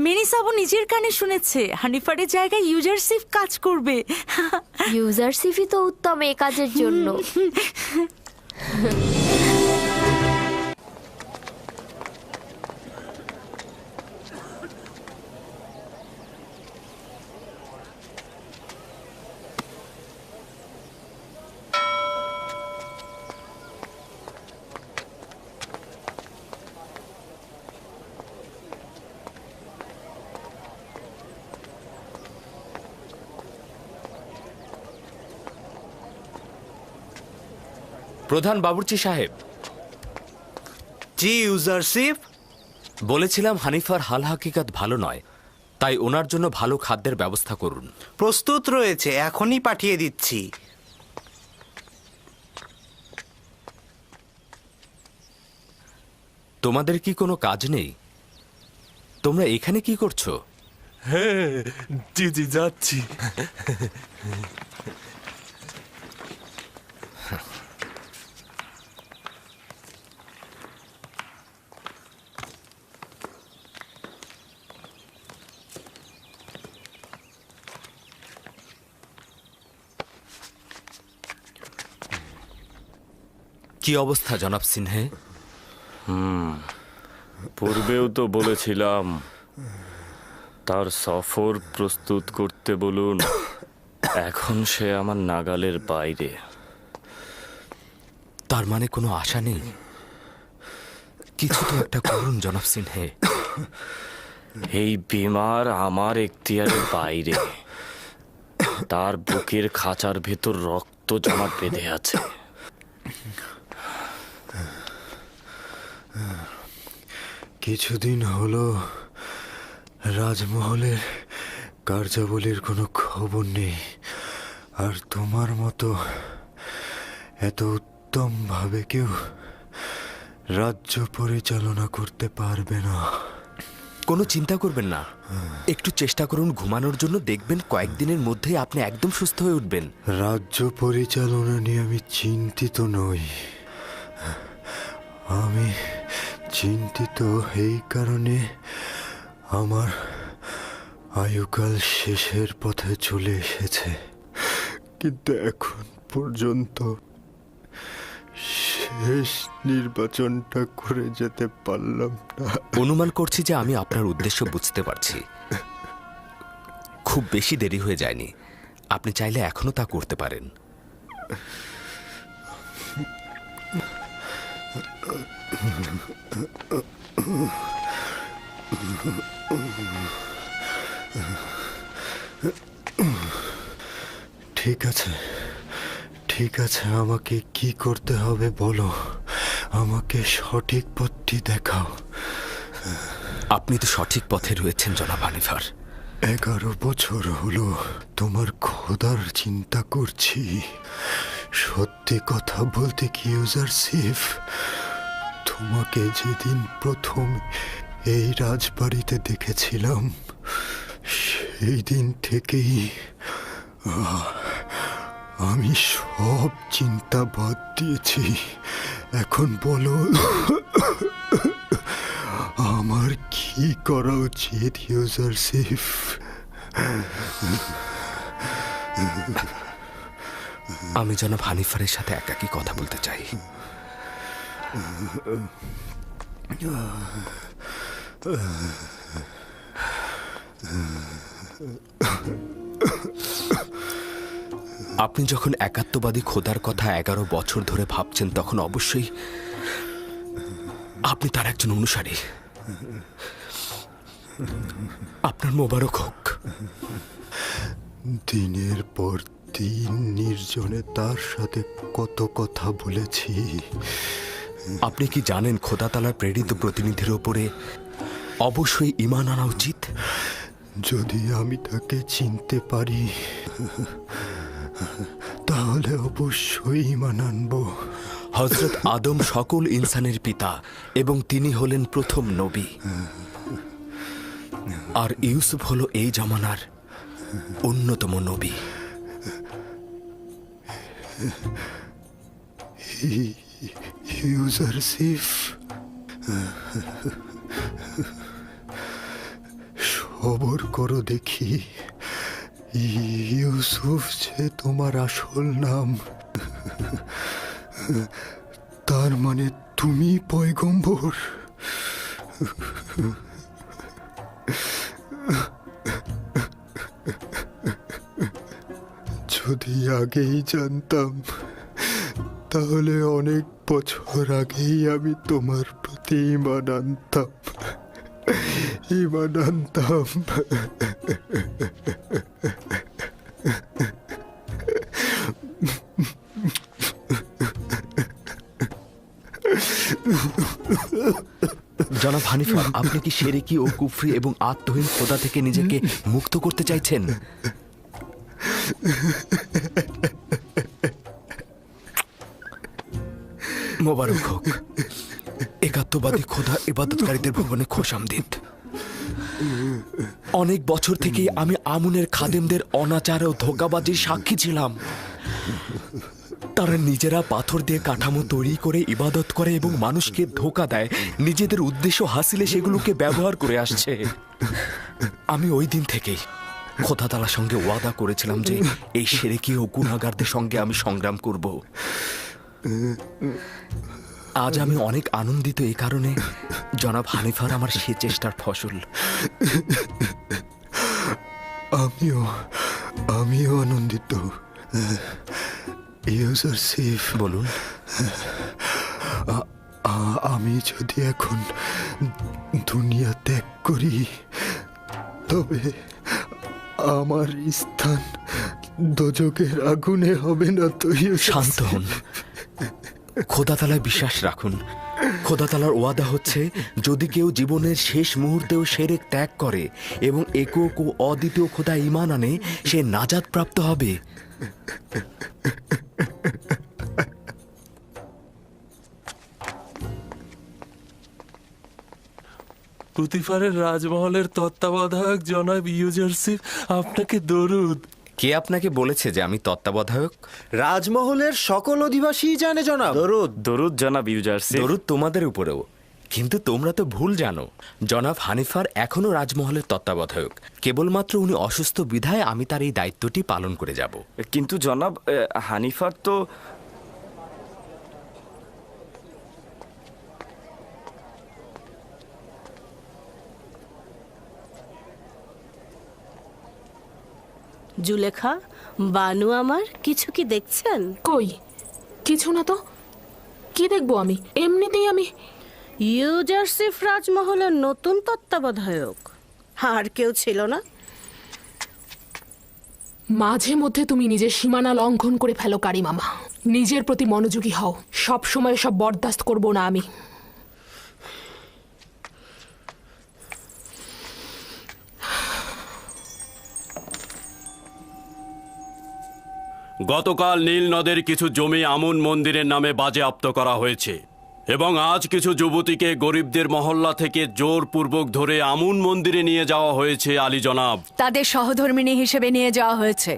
মেনিসাবও নিজের কানে শুনেছে হানিফারের জায়গায় ইউজারশিপ কাজ করবে। ইউজারশিপই তো উত্তম এই কাজের জন্য। প্রধান বাবুর্চি সাহেব। জি ইউজারশিপ। বলেছিলাম হানিফার হাল হাকিকাত ভালো নয়, তাই ওনার জন্য ভালো খাদ্যের ব্যবস্থা করুন। প্রস্তুত রয়েছে, এখনই পাঠিয়ে দিচ্ছি। তোমাদের কি কোনো কাজ নেই? তোমরা এখানে কি করছো? হ্যাঁ জি জি যাচ্ছি। কি অবস্থা জনাব সিনহে? পূর্বেও তো বলেছিলাম তার সফর প্রস্তুত করতে বলুন, এখন সে আমার নাগালের বাইরে। তার মানে কোনো আশা নেই? কিছু তো একটা করুন জনাব সিনহে। এই বিমার আমার এখতিয়ারের বাইরে, তার বুকের খাঁচার ভেতর রক্ত জমাট বেঁধে আছে। কিছুদিন হলো রাজমহলের কার্যাবলীর কোনো খবর নেই, আর তোমার মতো এত উত্তমভাবে কেউ রাজ্য পরিচালনা করতে পারবে না। কোনো চিন্তা করবেন না, একটু চেষ্টা করুন ঘুমানোর জন্য, দেখবেন কয়েকদিনের মধ্যেই আপনি একদম সুস্থ হয়ে উঠবেন। রাজ্য পরিচালনা নিয়ে আমি চিন্তিত নই। আমি চিন্তিত এই কারণে আমার আয়ুকাল শেষের পথে চলে এসেছে, কিন্তু এখন পর্যন্ত শেষ নির্বাচনটা করে যেতে পারলাম না। অনুমান করছি যে আমি আপনার উদ্দেশ্য বুঝতে পারছি। খুব বেশি দেরি হয়ে যায়নি, আপনি চাইলে এখনো তা করতে পারেন। ঠিক আছে, ঠিক আছে, আমাকে কি করতে হবে বলো, আমাকে সঠিক পথটি দেখাও। আপনি তো সঠিক পথে রয়েছেন জনাব হানিফার। 11 বছর হলো তোমার খোদার চিন্তা করছি। সত্যি কথা বলতে কি ইউজারশিপ, তোমাকে যেদিন প্রথম এই রাজবাড়িতে দেখেছিলাম সেই দিন থেকেই আমি সব চিন্তা বাদ দিয়েছি। এখন বলো আমার কি করা উচিত ইউজারশিপ? আমি জনাব হানিফারের সাথে একাকী কথা বলতে চাই। আপনি যখন একাত্মবাদী খোদার কথা 11 বছর ধরে ভাবছেন, তখন অবশ্যই আপনি তার একজন অনুসারী। আপনার মোবারক হোক। দিনের পর দিন নির্জনে তার সাথে কত কথা বলেছি। আপনি কি জানেন খোদা তাআলার প্রেরিত প্রতিনিধির ওপরে অবশ্যই ঈমান আনা উচিত? যদি আমি তাকে চিনতে পারি তাহলে অবশ্যই ঈমান আনব। হযরত আদম সকল ইনসানের পিতা এবং তিনি হলেন প্রথম নবী। আর ইউসুফ হলো এই জামানার অন্যতম নবী। ইউজারশিপ, সবর করো দেখি। ইউসুফ যে তোমার আসল নাম, তার মানে তুমি পয়গম্বর। যদি আগেই জানতাম তাহলে অনেক বছর আগেই আমি তোমার প্রতি ঈমান আনতাম। ঈমান আনতাম। জনাব হানিফা, আপনি কি শিরকি ও কুফরি এবং আত্মহীন খোদা থেকে নিজেকে মুক্ত করতে চাইছেন? মোবারক হোক। একাত্মবাদী খোদা ইবাদতকারীদের ভবনে খোশামদিদ। অনেক বছর থেকেই আমি আমুনের খাদেমদের অনাচার ও ধোঁকাবাজির সাক্ষী ছিলাম। তারা নিজেরা পাথর দিয়ে কাঠামো তৈরি করে ইবাদত করে এবং মানুষকে ধোঁকা দেয়, নিজেদের উদ্দেশ্য হাসিলে সেগুলোকে ব্যবহার করে আসছে। আমি ওই দিন থেকেই খোদা তাআলার সঙ্গে ওয়াদা করেছিলাম যে এই শিরকি ও গুনাহগারদের সঙ্গে আমি সংগ্রাম করব। আজ আমি অনেক আনন্দিত এই কারণে জনাব হানিফার আমার সে চেষ্টার ফসল। আমিও আনন্দিত। ইউজারশিপ, বলুন। আমি যদি এখন দুনিয়া ত্যাগ করি তবে আমার স্থান দোজখের আগুনে হবে না তো? শান্ত হন, খোদা তাআলায় বিশ্বাস রাখুন। খোদা তাআলার ওয়াদা হচ্ছে, যদি কেউ জীবনের শেষ মুহূর্তেও শিরক ত্যাগ করে এবং একক ও অদ্বিতীয় খোদা ঈমান আনে, সে নাজাত প্রাপ্ত হবে। পুতিফারের রাজমহলের তত্ত্বাবধায়ক জনাব ইউজারশিপ, আপনাকে দরুদ। কে আপনাকে বলেছে যে আমি তত্ত্বাবধায়ক? রাজমহলের সকল অধিবাসী জানে জনাব। দরুদ জনাব ইউজারশিপ। দরুদ তোমাদের উপরেও। কিন্তু তোমরা তো ভুল জানো, জনাব হানিফার এখনো রাজমহলের তত্ত্বাবধায়ক। কেবলমাত্র উনি অসুস্থ বিধায় আমি তার এই দায়িত্বটি পালন করে যাব। কিন্তু জনাব হানিফার তো জুলেখা, বানু আমার, কিছু কি দেখছেন? কই কিছু না তো। কি দেখবো আমি? এমনিতেই আমি ইউজারশিপ রাজমহলের নতুন তত্ত্বাবধায়ক। আর কেউ ছিল না? মাঝে মধ্যে তুমি নিজের সীমানা লঙ্ঘন করে ফেলো কারি মামা। নিজের প্রতি মনোযোগী হও। সব সময় সব বরদাস্ত করব না আমি। গতকাল নীল নদের কিছু জমি আমুন মন্দিরের নামে বাজেয়াপ্ত করা হয়েছে। এবং আজ কিছু যুবতীকে গরিবদের মহল্লা থেকে জোরপূর্বক ধরে আমুন মন্দিরে নিয়ে যাওয়া হয়েছে আলী জনাব। তাদের সহধর্মিণী হিসেবে নিয়ে যাওয়া হয়েছে।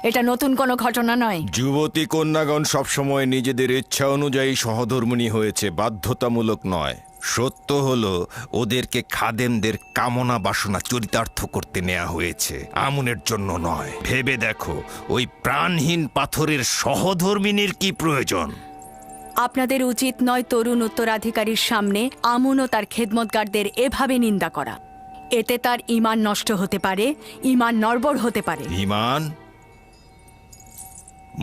এটা নতুন কোনো ঘটনা নয়। যুবতী কন্যাগণ সবসময় নিজেদের ইচ্ছা অনুযায়ী সহধর্মিণী হয়েছে, বাধ্যতামূলক নয়। সত্য হলো ওদেরকে খাদেমদের কামনা বাসনা চরিতার্থ করতে নেওয়া হয়েছে, আমুনের জন্য নয়। ভেবে দেখো, ওই প্রাণহীন পাথরের সহধর্মিণীর কি প্রয়োজন? আপনাদের উচিত নয় তরুণ উত্তরাধিকারীর সামনে আমুন ও তার খেদমতগারদের এভাবে নিন্দা করা। এতে তার ঈমান নষ্ট হতে পারে, ঈমান নড়বড় হতে পারে। ঈমান?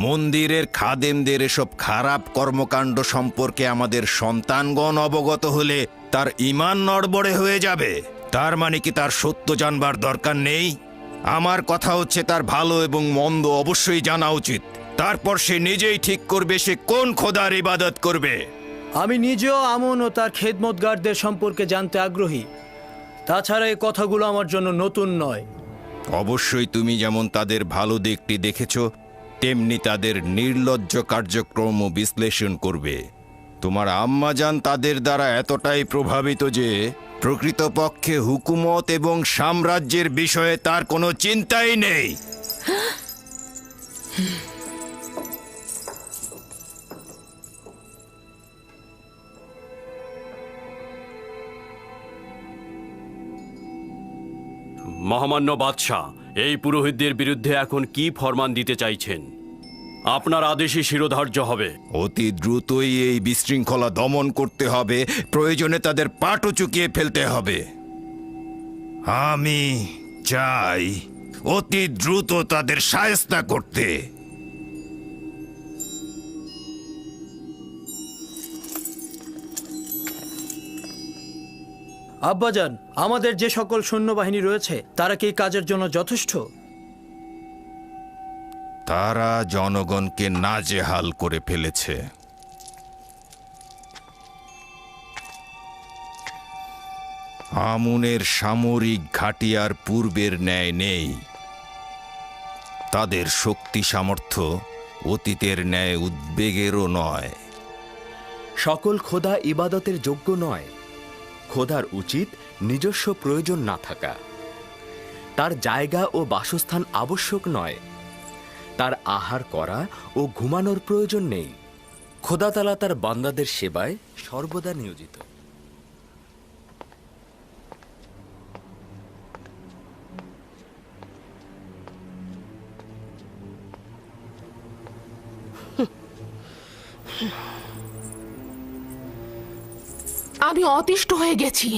মন্দিরের খাদেমদের এসব খারাপ কর্মকাণ্ড সম্পর্কে আমাদের সন্তানগণ অবগত হলে তার ঈমান নড়বড়ে হয়ে যাবে? তার মানে কি তার সত্য জানবার দরকার নেই? আমার কথা হচ্ছে, তার ভালো এবং মন্দ অবশ্যই জানা উচিত। তারপর সে নিজেই ঠিক করবে সে কোন খোদার ইবাদত করবে। আমি নিজেও আমন ও তার খেদমতগারদের সম্পর্কে জানতে আগ্রহী। তাছাড়া এই কথাগুলো আমার জন্য নতুন নয়। অবশ্যই তুমি যেমন তাদের ভালো দিকটি দেখেছ, তেমনি তাদের নির্লজ্জ কার্যক্রম বিশ্লেষণ করবে। তোমার আম্মাজান তাদের দ্বারা এতটাই প্রভাবিত যে প্রকৃতপক্ষে হুকুমত এবং সাম্রাজ্যের বিষয়ে তার কোনো চিন্তাই নেই। মহামান্য বাদশাহ, এই পুরোহিতদের বিরুদ্ধে এখন কি ফরমান দিতে চাইছেন? আপনার আদেশই শিরোধার্য হবে। অতি দ্রুতই এই বিশৃঙ্খলা দমন করতে হবে, প্রয়োজনে তাদের পাটও চুকিয়ে ফেলতে হবে। আমি চাই অতি দ্রুত তাদের শায়েস্তা করতে। আব্বাজান, আমাদের যে সকল সৈন্যবাহিনী রয়েছে তারা কি কাজের জন্য যথেষ্ট? তারা জনগণকে নাজেহাল করে ফেলেছে। আমুনের সামরিক ঘাঁটি আর পূর্বের ন্যায় নেই। তাদের শক্তি সামর্থ্য অতীতের ন্যায় উদ্বেগেরও নয়। সকল খোদা ইবাদতের যোগ্য নয়। খোদার উচিত নিজস্ব প্রয়োজন না থাকা। তার জায়গা ও বাসস্থান আবশ্যক নয়। তার আহার করা ও ঘুমানোর প্রয়োজন নেই। খোদা তাআলা তার বান্দাদের সেবায় সর্বদা নিয়োজিত। আমি অতিষ্ঠ হয়ে গেছি।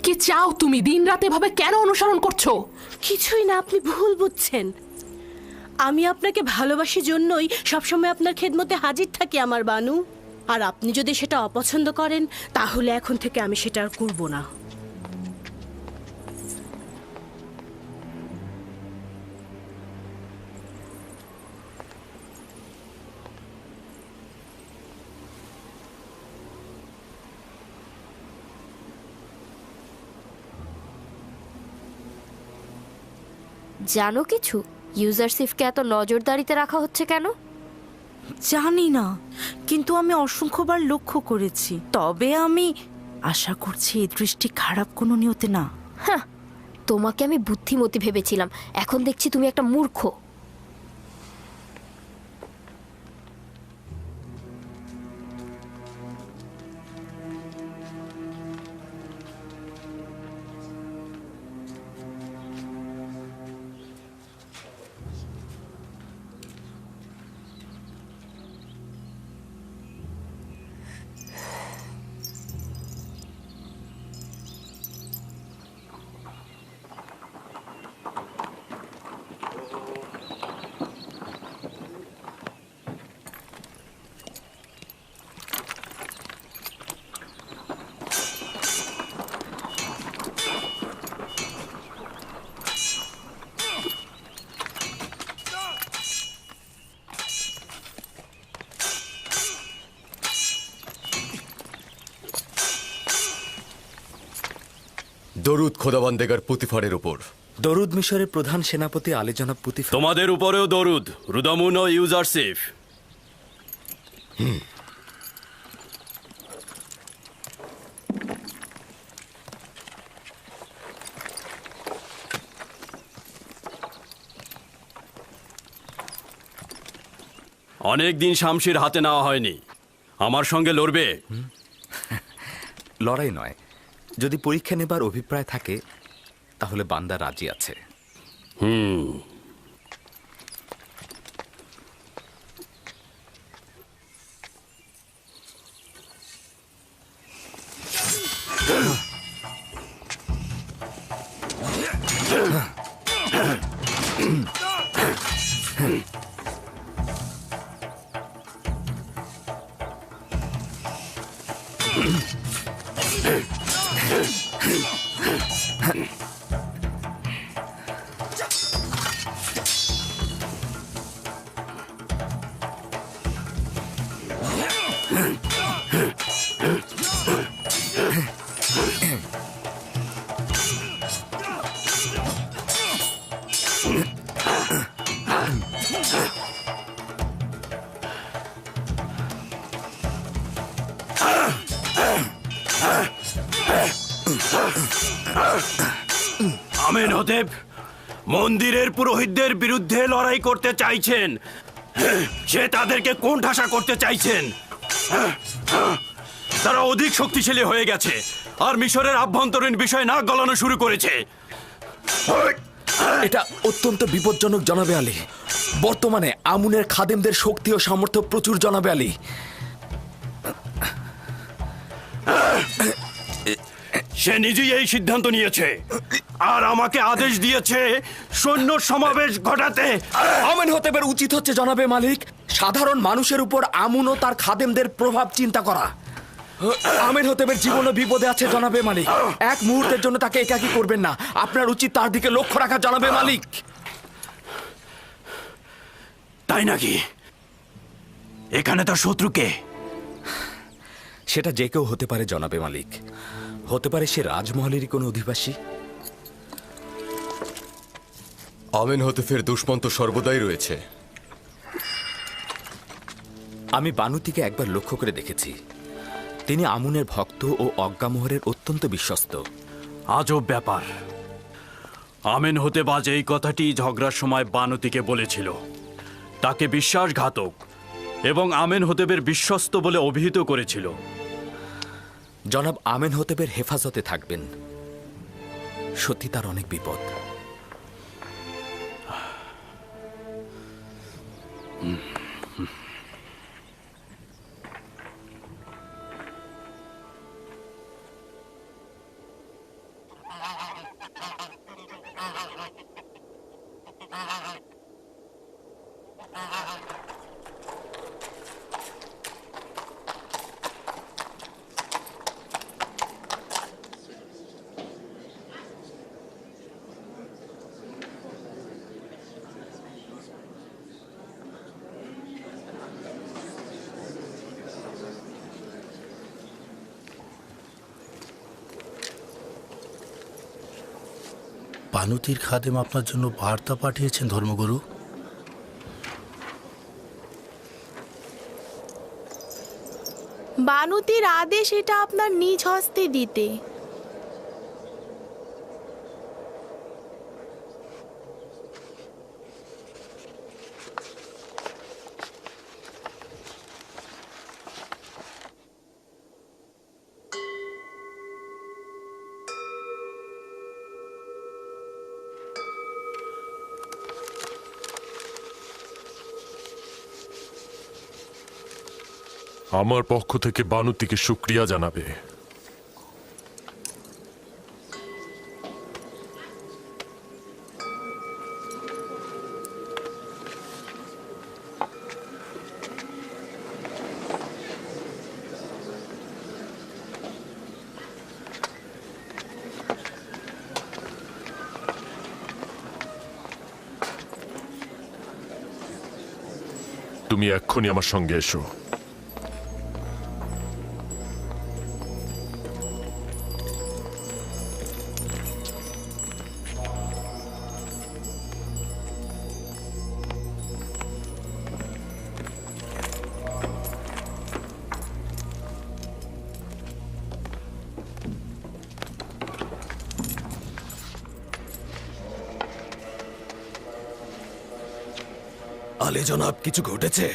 কি চাও তুমি? দিনরাত এভাবে কেন অনুসরণ করছো? কিছুই না, আপনি ভুল বুঝছেন। আমি আপনাকে ভালোবাসি জন্যই সবসময় আপনার খেদমতে হাজির থাকি আমার বানু। আর আপনি যদি সেটা অপছন্দ করেন তাহলে এখন থেকে আমি সেটা আর করব না। জানো কিছু? ইউজারসিফকে এত নজরদারিতে রাখা হচ্ছে কেন? জানি না, কিন্তু আমি অসংখ্যবার লক্ষ্য করেছি। তবে আমি আশা করছি এই দৃষ্টি খারাপ কোনো নিয়তে না। হ্যাঁ, তোমাকে আমি বুদ্ধিমতী ভেবেছিলাম, এখন দেখছি তুমি একটা মূর্খ। দরুদ খোদাবান্দেগার পুতিফারের উপর। দরুদ মিশরের প্রধান সেনাপতি আলী জনাব পুতিফার। তোমাদের উপরেও দরুদ, রুদামুন ও ইউজারসিফ। অনেক দিন শামশির হাতে নেওয়া হয়নি। আমার সঙ্গে লড়বে? লড়াই নয়, যদি পরীক্ষা নেবার অভিপ্রায় থাকে তাহলে বান্দা রাজি আছে। আমেনহতেব মন্দিরের পুরোহিতদের বিরুদ্ধে লড়াই করতে চাইছেন। সে তাদেরকে কোণঠাসা করতে চাইছেন। তারা অধিক শক্তিশালী হয়ে গেছে আর মিশরের আভ্যন্তরীণ বিষয় নাক গলানো শুরু করেছে। এটা অত্যন্ত বিপজ্জনক জনাবে আলী। বর্তমানে আমুনের খাদেমদের শক্তি ও সামর্থ্য প্রচুর জনাবে আলী। সে নিজেই এই সিদ্ধান্ত নিয়েছে আর আমাকে আদেশ দিয়েছে সৈন্য সমাবেশ ঘটাতে। আমেনহতেবের উচিত হচ্ছে জনাবে মালিক সাধারণ মানুষের উপর আমুন ও তার খাদেমদের প্রভাব চিন্তা করা। আমেনহতেবের জীবনও বিপদে আছে জনাবে মালিক। এক মুহূর্তের জন্য তাকে একাকী করবেন না। আপনার উচিত তার দিকে লক্ষ্য রাখা জনাবে মালিক। তাই নাকি? এখানে তার শত্রুকে? সেটা যে কেউ হতে পারে জনাবে মালিক। হতে পারে সে রাজমহলেরই কোনো অধিবাসী। আমেনহতেবের দুশ্মন তো সর্বদাই রয়েছে। আমি বানুতিকে একবার লক্ষ্য করে দেখেছি। তিনি আমুনের ভক্ত ও অজ্ঞামোহরের অত্যন্ত বিশ্বস্ত। আজব ব্যাপার। আমেনহতেব আজ এই কথাটি ঝগড়ার সময় বানুতিকে বলেছিল। তাকে বিশ্বাসঘাতক এবং আমেনহতেবের বিশ্বস্ত বলে অভিহিত করেছিল। জনাব আমেনহতেবের হেফাজতে থাকবেন। সত্যি তার অনেক বিপদ। বানুতির খাদেম আপনার জন্য বার্তা পাঠিয়েছেন ধর্মগুরু। বানুতির আদেশ এটা আপনার নিজ হস্তে দিতে। আমার পক্ষ থেকে বানুতিকে শুকরিয়া জানাবে। তুমি এক্ষুনি আমার সঙ্গে এসো। আলে জনাব, কিছু ঘটেছে?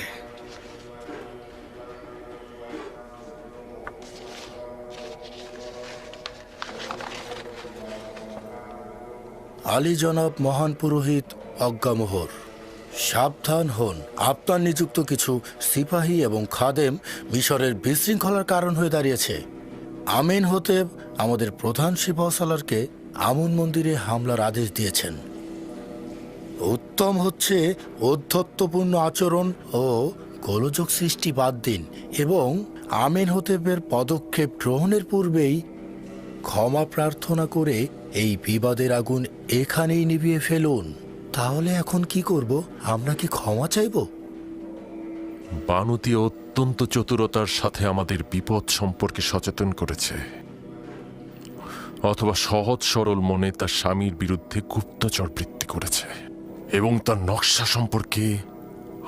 আলী জনাব মহান পুরোহিত অজ্ঞামোহর, সাবধান হন। আপনার নিযুক্ত কিছু সিপাহী এবং খাদেম মিশরের বিশৃঙ্খলার কারণ হয়ে দাঁড়িয়েছে। আমিন হতেব আমাদের প্রধান সিপাহসালারকে আমুন মন্দিরে হামলার আদেশ দিয়েছেন। উত্তম হচ্ছে ঔদ্ধত্যপূর্ণ আচরণ ও গোলযোগ সৃষ্টি বাদ দিন এবং আমিন হতেবের পদক্ষেপ গ্রহণের পূর্বেই ক্ষমা প্রার্থনা করে এই বিবাদের আগুন এখানেই নিভিয়ে ফেলুন। তাহলে এখন কি করব? আমরা কি ক্ষমা চাইব? বানুতি অত্যন্ত চতুরতার সাথে আমাদের বিপদ সম্পর্কে সচেতন করেছে, অথবা সহজ সরল মনে তার স্বামীর বিরুদ্ধে গুপ্তচর বৃত্তি করেছে এবং তার নকশা সম্পর্কে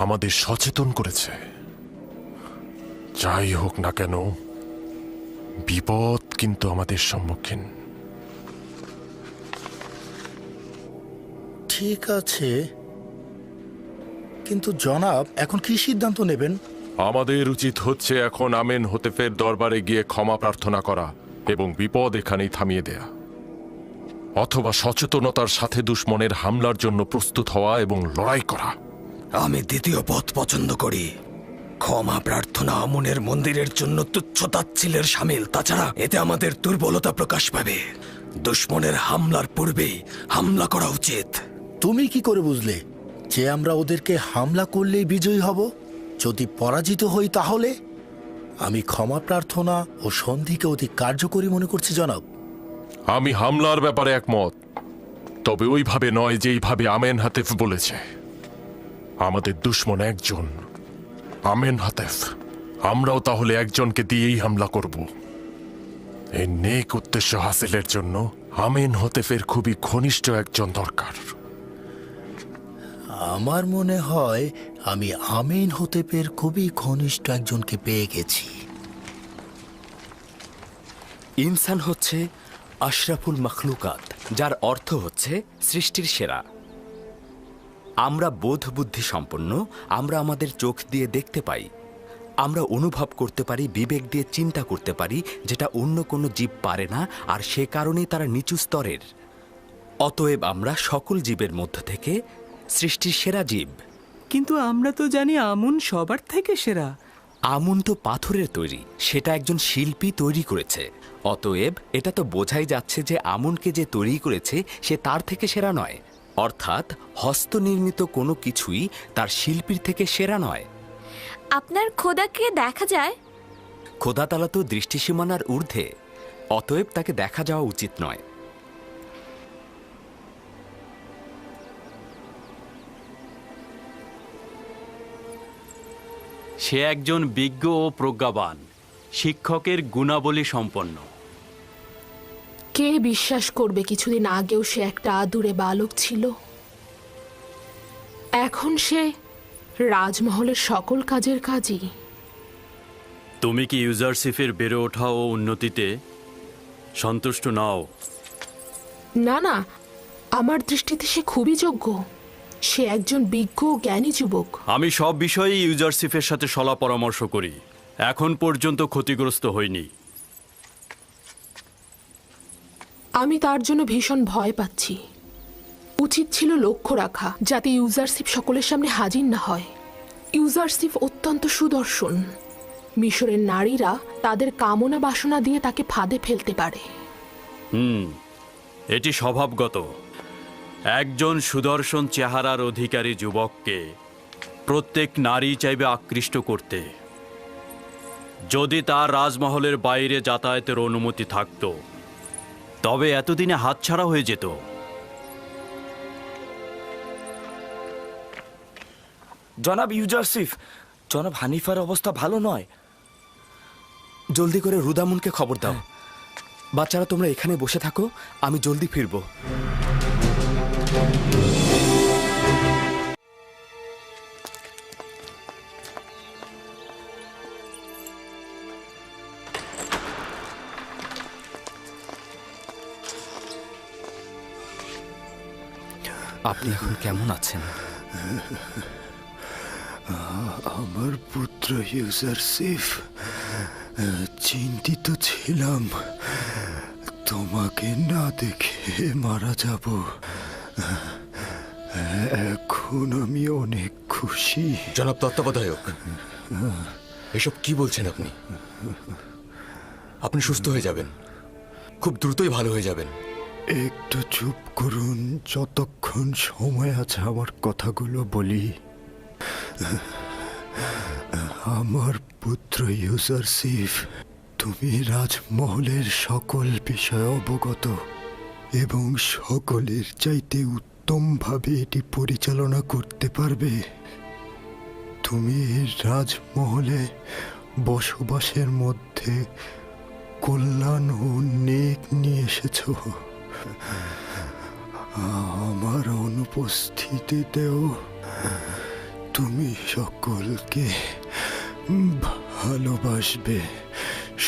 আমাদের সচেতন করেছে। যাই হোক না কেন, বিপদ কিন্তু আমাদের সম্মুখীন। ঠিক আছে, কিন্তু জনাব এখন কি সিদ্ধান্ত নেবেন? আমাদের উচিত হচ্ছে এখন আমেন হতেফের দরবারে গিয়ে ক্ষমা প্রার্থনা করা এবং বিপদ এখানেই থামিয়ে দেয়া, অথবা সচেতনতার সাথে দুশমনের হামলার জন্য প্রস্তুত হওয়া এবং লড়াই করা। আমি দ্বিতীয় পথ পছন্দ করি। ক্ষমা প্রার্থনা আমুনের মন্দিরের জন্য তুচ্ছতাচ্ছিলের সামিল। তাছাড়া এতে আমাদের দুর্বলতা প্রকাশ পাবে। দুশমনের হামলার পূর্বেই হামলা করা উচিত। তুমি কি করে বুঝলে যে আমরা ওদেরকে হামলা করলেই বিজয়ী হব? যদি পরাজিত হই তাহলে? আমি ক্ষমা প্রার্থনা ও সন্ধিকে অতি কার্যকরী মনে করছি জনাব। আমি হামলার ব্যাপারে একমত, তবে ওইভাবে নয় যেইভাবে আমেন হাতেফ বলেছে। আমাদের দুশমন একজন, আমেন হাতেফ। আমরাও তাহলে একজনকে দিয়েই হামলা করব। এই নেক উদ্দেশ্য হাসিলের জন্য আমেন হতেফের খুবই ঘনিষ্ঠ একজন দরকার। আমার মনে হয় আমি আমিন হতেপের খুবই ঘনিষ্ঠ একজনকে পেয়ে গেছি। ইনসান হচ্ছে আশরাফুল মখলুকাত, যার অর্থ হচ্ছে সৃষ্টির সেরা। আমরা বোধ বুদ্ধি সম্পন্ন, আমরা আমাদের চোখ দিয়ে দেখতে পাই, আমরা অনুভব করতে পারি, বিবেক দিয়ে চিন্তা করতে পারি, যেটা অন্য কোনো জীব পারে না, আর সে কারণেই তারা নিচু স্তরের। অতএব আমরা সকল জীবের মধ্য থেকে সৃষ্টির সেরা জীব। কিন্তু আমরা তো জানি আমুন সবার থেকে সেরা। আমুন তো পাথরের তৈরি, সেটা একজন শিল্পী তৈরি করেছে। অতএব এটা তো বোঝাই যাচ্ছে যে আমুনকে যে তৈরি করেছে সে তার থেকে সেরা নয়। অর্থাৎ হস্তনির্মিত কোনো কিছুই তার শিল্পীর থেকে সেরা নয়। আপনার খোদাকে দেখা যায়? খোদাতালা তো দৃষ্টিসীমানার ঊর্ধ্বে, অতএব তাকে দেখা যাওয়া উচিত নয়। সে একজন বিজ্ঞ ও প্রজ্ঞাবান, শিক্ষকের গুণাবলী সম্পন্ন। কে বিশ্বাস করবে কিছুদিন আগেও সে একটা আদুরে বালক ছিল? এখন সে রাজমহলের সকল কাজের কাজই। তুমি কি ইউজারশিপের বেড়ে ওঠা ও উন্নতিতে সন্তুষ্ট নাও? না না, আমার দৃষ্টিতে সে খুবই যোগ্য। সে একজন বিজ্ঞ ও জ্ঞানী যুবক। আমি সব বিষয়ে ইউজারশিপের সাথে সলা পরামর্শ করি, এখন পর্যন্ত ক্ষতিগ্রস্ত হইনি। আমি তার জন্য ভীষণ ভয় পাচ্ছি। উচিত ছিল লক্ষ্য রাখা যাতে ইউজারশিপ সকলের সামনে হাজির না হয়। ইউজারশিপ অত্যন্ত সুদর্শন। মিশরের নারীরা তাদের কামনা বাসনা দিয়ে তাকে ফাঁদে ফেলতে পারে। এটি স্বভাবগত। একজন সুদর্শন চেহারার অধিকারী যুবককে প্রত্যেক নারী চাইবে আকৃষ্ট করতে। যদি তার রাজমহলের বাইরে যাতায়াতের অনুমতি থাকত, তবে এতদিনে হাতছাড়া হয়ে যেত। জনাব ইউজারশিফ, জনাব হানিফার অবস্থা ভালো নয়। জলদি করে রুদামুনকে খবর দাও। বাচ্চারা তোমরা এখানে বসে থাকো, আমি জলদি ফিরবো। আপনি এখন কেমন আছেন? আমার পুত্র ইউজারশিফ, চিন্তিত ছিলাম তোমাকে না দেখে মারা যাব। এখন আমি অনেক খুশি। জনাব তত্ত্বাবধায়ক, এসব কি বলছেন আপনি? আপনি সুস্থ হয়ে যাবেন, খুব দ্রুতই ভালো হয়ে যাবেন। একটু চুপ করুন, যতক্ষণ সময় আছে আমার কথাগুলো বলি। আমার পুত্র ইউজারসিফ, তুমি রাজমহলের সকল বিষয়ে অবগত এবং সকলের চাইতে উত্তমভাবে এটি পরিচালনা করতে পারবে। তুমি রাজমহলে বসবাসের মধ্যে কল্যাণ ও নেক নিয়ে এসেছ। আমার অনুপস্থিতিতেও তুমি সকলকে ভালোবাসবে,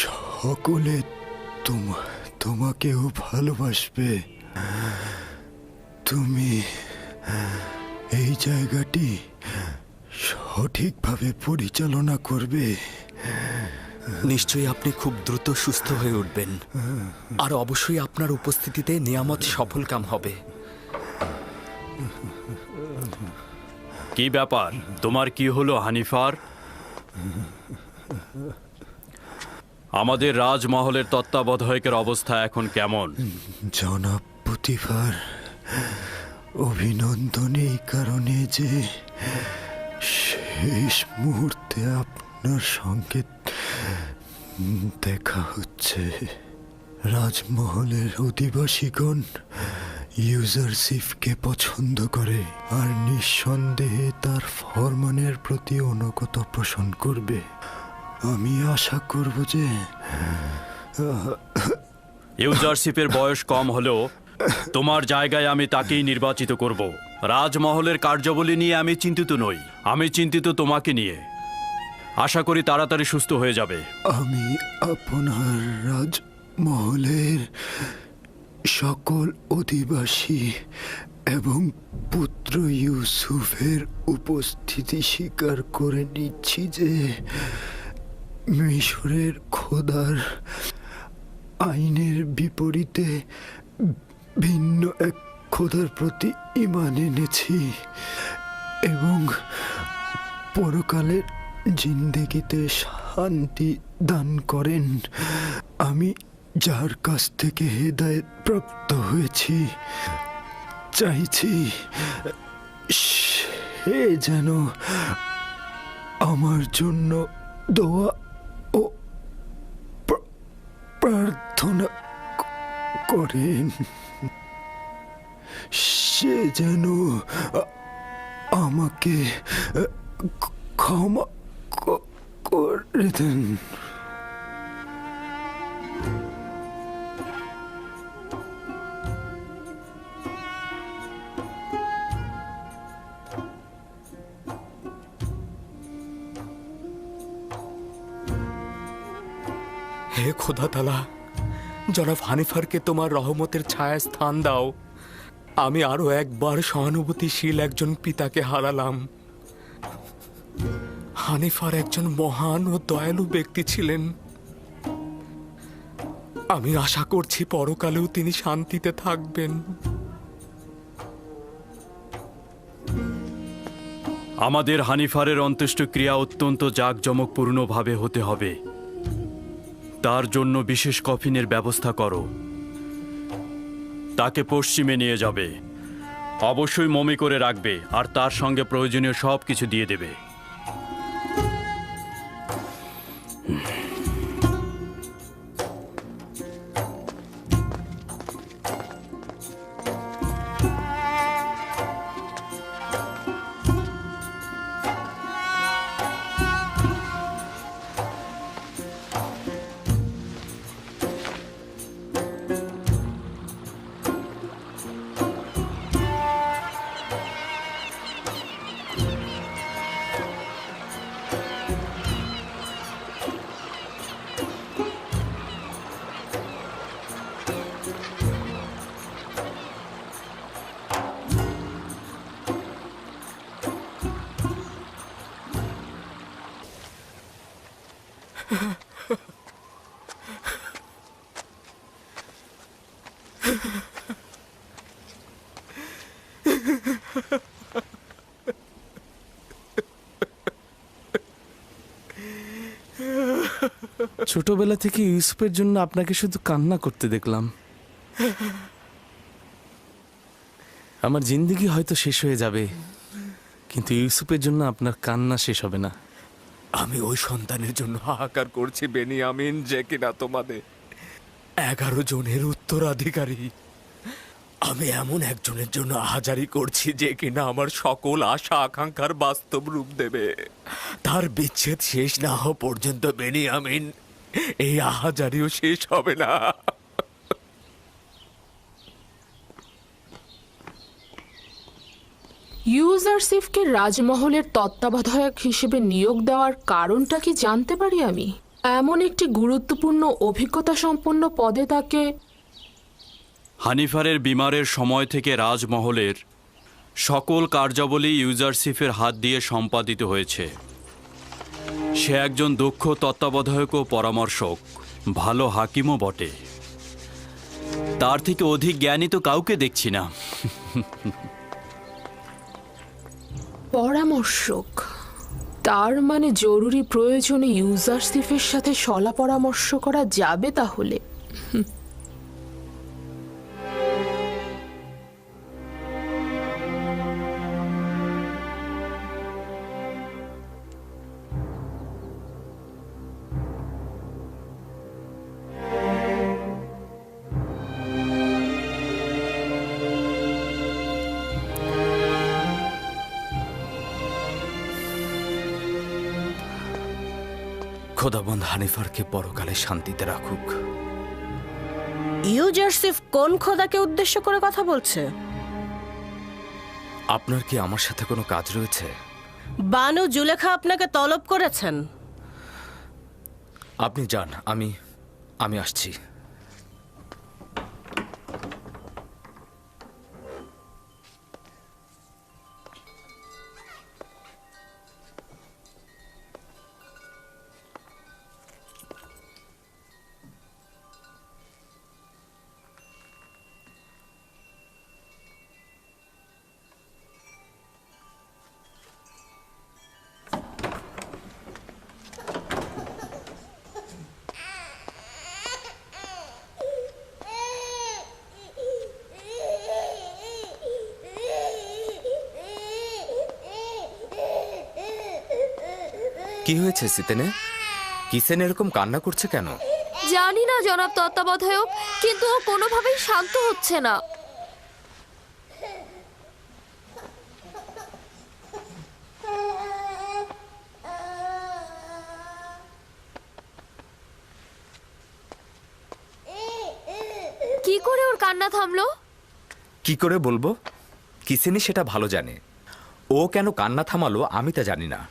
সকলে তোমাকেও ভালোবাসবে। তুমি এই জায়গাটি সঠিকভাবে পরিচালনা করবে। নিশ্চয়ই আপনি খুব দ্রুত সুস্থ হয়ে উঠবেন, আর অবশ্যই আপনার উপস্থিতিতে নিয়ামত সফল কাম হবে। কি ব্যাপার, তোমার কি হলো হানিফার? আমাদের রাজমহলের তত্ত্বাবধায়কের অবস্থা এখন কেমন? জনাব পুতিফার, অভিনন্দন এই কারণে যে শেষ মুহূর্তে আপনার সঙ্গে দেখা হচ্ছে। রাজমহলের অধিবাসীগণ ইউজারসিফকে পছন্দ করে আর নিঃসন্দেহে তার ফরমানের প্রতি অনুগত পোষণ করবে। আমি আশা করব যে ইউজারশিপের বয়স কম হলেও তোমার জায়গায় আমি তাকেই নির্বাচিত করব। রাজমহলের কার্যাবলী নিয়ে আমি চিন্তিত নই, আমি চিন্তিত তোমাকে নিয়ে। আশা করি তাড়াতাড়ি সুস্থ হয়ে যাবে। আমি আপনার রাজমহলের সকল অধিবাসী এবং পুত্র ইউসুফের উপস্থিতি স্বীকার করে নিচ্ছি যে মিশরের খোদার আইনের বিপরীতে ভিন্ন এক খোদার প্রতি ঈমান এনেছি এবং পরকালের জিন্দেগিতে শান্তি দান করেন। আমি যার কাছ থেকে হেদায়েত প্রাপ্ত হয়েছি, চাইছি সে যেন আমার জন্য দোয়া ও প্রার্থনা করেন। সে যেন আমাকে ক্ষমা করে দেন। হে খোদা তাআলা, জনাব হানিফারকে তোমার রহমতের ছায়া স্থান দাও। আমি আরো একবার সহানুভূতিশীল একজন পিতাকে হারালাম। হানিফার একজন মহান ও দয়ালু ব্যক্তি ছিলেন। আমি আশা করছি পরকালেও তিনি শান্তিতে থাকবেন। আমাদের হানিফারের অন্ত্যেষ্টিক্রিয়া অত্যন্ত জাঁকজমকপূর্ণভাবে হতে হবে। তার জন্য বিশেষ কফিনের ব্যবস্থা করো। তাকে পশ্চিমে নিয়ে যাবে, অবশ্যই মমি করে রাখবে আর তার সঙ্গে প্রয়োজনীয় সব কিছু দিয়ে দেবে। ছোটবেলা থেকে ইউসুফের জন্য আপনাকে শুধু কান্না করতে দেখলাম। আমার জিন্দেগি হয়তো শেষ হয়ে যাবে, কিন্তু ইউসুফের জন্য আপনার কান্না শেষ হবে না। আমি ওই সন্তানের জন্য হাহাকার করছি বেনিয়ামিন, যে কিনা তোমাদের 11 জনের উত্তরাধিকারী। আমি এমন একজনের জন্য আহাজারি করছি যে কিনা আমার সকল আশা আকাঙ্ক্ষার বাস্তব রূপ দেবে। তার বিচ্ছেদ শেষ না হওয়া পর্যন্ত বেনিয়ামিন, এই আহাজারিও শেষ হবে না। ইউজারসিফকে রাজমহলের তত্ত্বাবধায়ক হিসেবে নিয়োগ দেওয়ার কারণটা কি জানতে পারি আমি? এমন একটি গুরুত্বপূর্ণ অভিজ্ঞতা সম্পন্ন পদে তাকে হানিফারের বিমারের সময় থেকে রাজমহলের সকল কার্যাবলী ইউজারসিফের হাত দিয়ে সম্পাদিত হয়েছে। সে একজন দক্ষ তত্ত্বাবধায়ক ও পরামর্শক, ভালো হাকিমও বটে। তার থেকে অধিক জ্ঞানী তো কাউকে দেখছি না। পরামর্শক, তার মানে জরুরি প্রয়োজনে ইউজারসিফের সাথে শলা পরামর্শ করা যাবে তাহলে। খোদাবন্দ হানিফারকে পরকালে শান্তিতে রাখুক। ইউজারসিফ কোন খোদাকে উদ্দেশ্য করে কথা বলছে? আপনার কি আমার সাথে কোনো কাজ রয়েছে? বানু জুলেখা আপনাকে তলব করেছেন। আপনি যান, আমি আসছি। কি হয়েছে সিতেনে? কিসেন এরকম কান্না করছে কেন? জানি না জনাব তত্ত্বাবধায়ক, কিন্তু ও কোনোভাবেই শান্ত হচ্ছে না। কি করে ওর কান্না থামলো? কি করে বলবো? কিসেনই সেটা ভালো জানে। ও কেন কান্না থামালো আমি তা জানি না।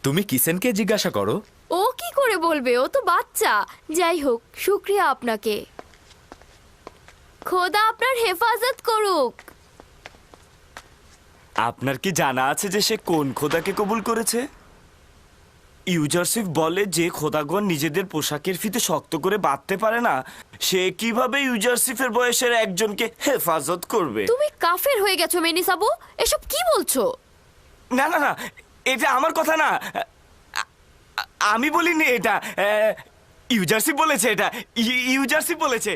তুমি কিসেনকে জিজ্ঞাসা করো। ও কি করে বলবে? ও তো বাচ্চা। যাই হোক, শুক্রিয়া আপনাকে। খোদা আপনার হেফাজত করুক। আপনার কি জানা আছে যে সে কোন খোদাকে কবুল করেছে? ইউজারসিফ বলে যে খোদাগণ নিজেদের পোশাকের ফিতে শক্ত করে বাঁধতে পারে না, সে কিভাবে ইউজারসিফের বয়সের একজনকে হেফাজত করবে? তুমি কাফের হয়ে গেছো মেনিসাবু, এসব কি বলছো? না না না, এটা আমার কথা না। আমি বলিনি এটা, ইউজারসিফ বলেছে। এটা ইউজারসিফ বলেছে।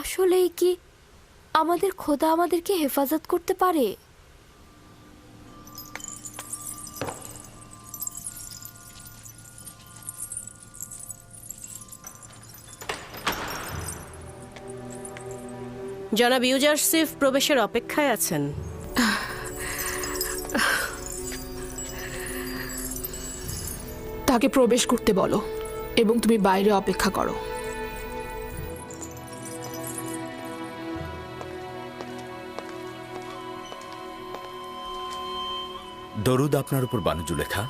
আসলেই কি আমাদের খোদা আমাদেরকে হেফাজত করতে পারে? জনাব ইউজারসিফ প্রবেশের অপেক্ষায় আছেন। তাকে প্রবেশ করতে বলো এবং তুমি বাইরে অপেক্ষা করো। দরুদ আপনার উপর বানু জুলেখা।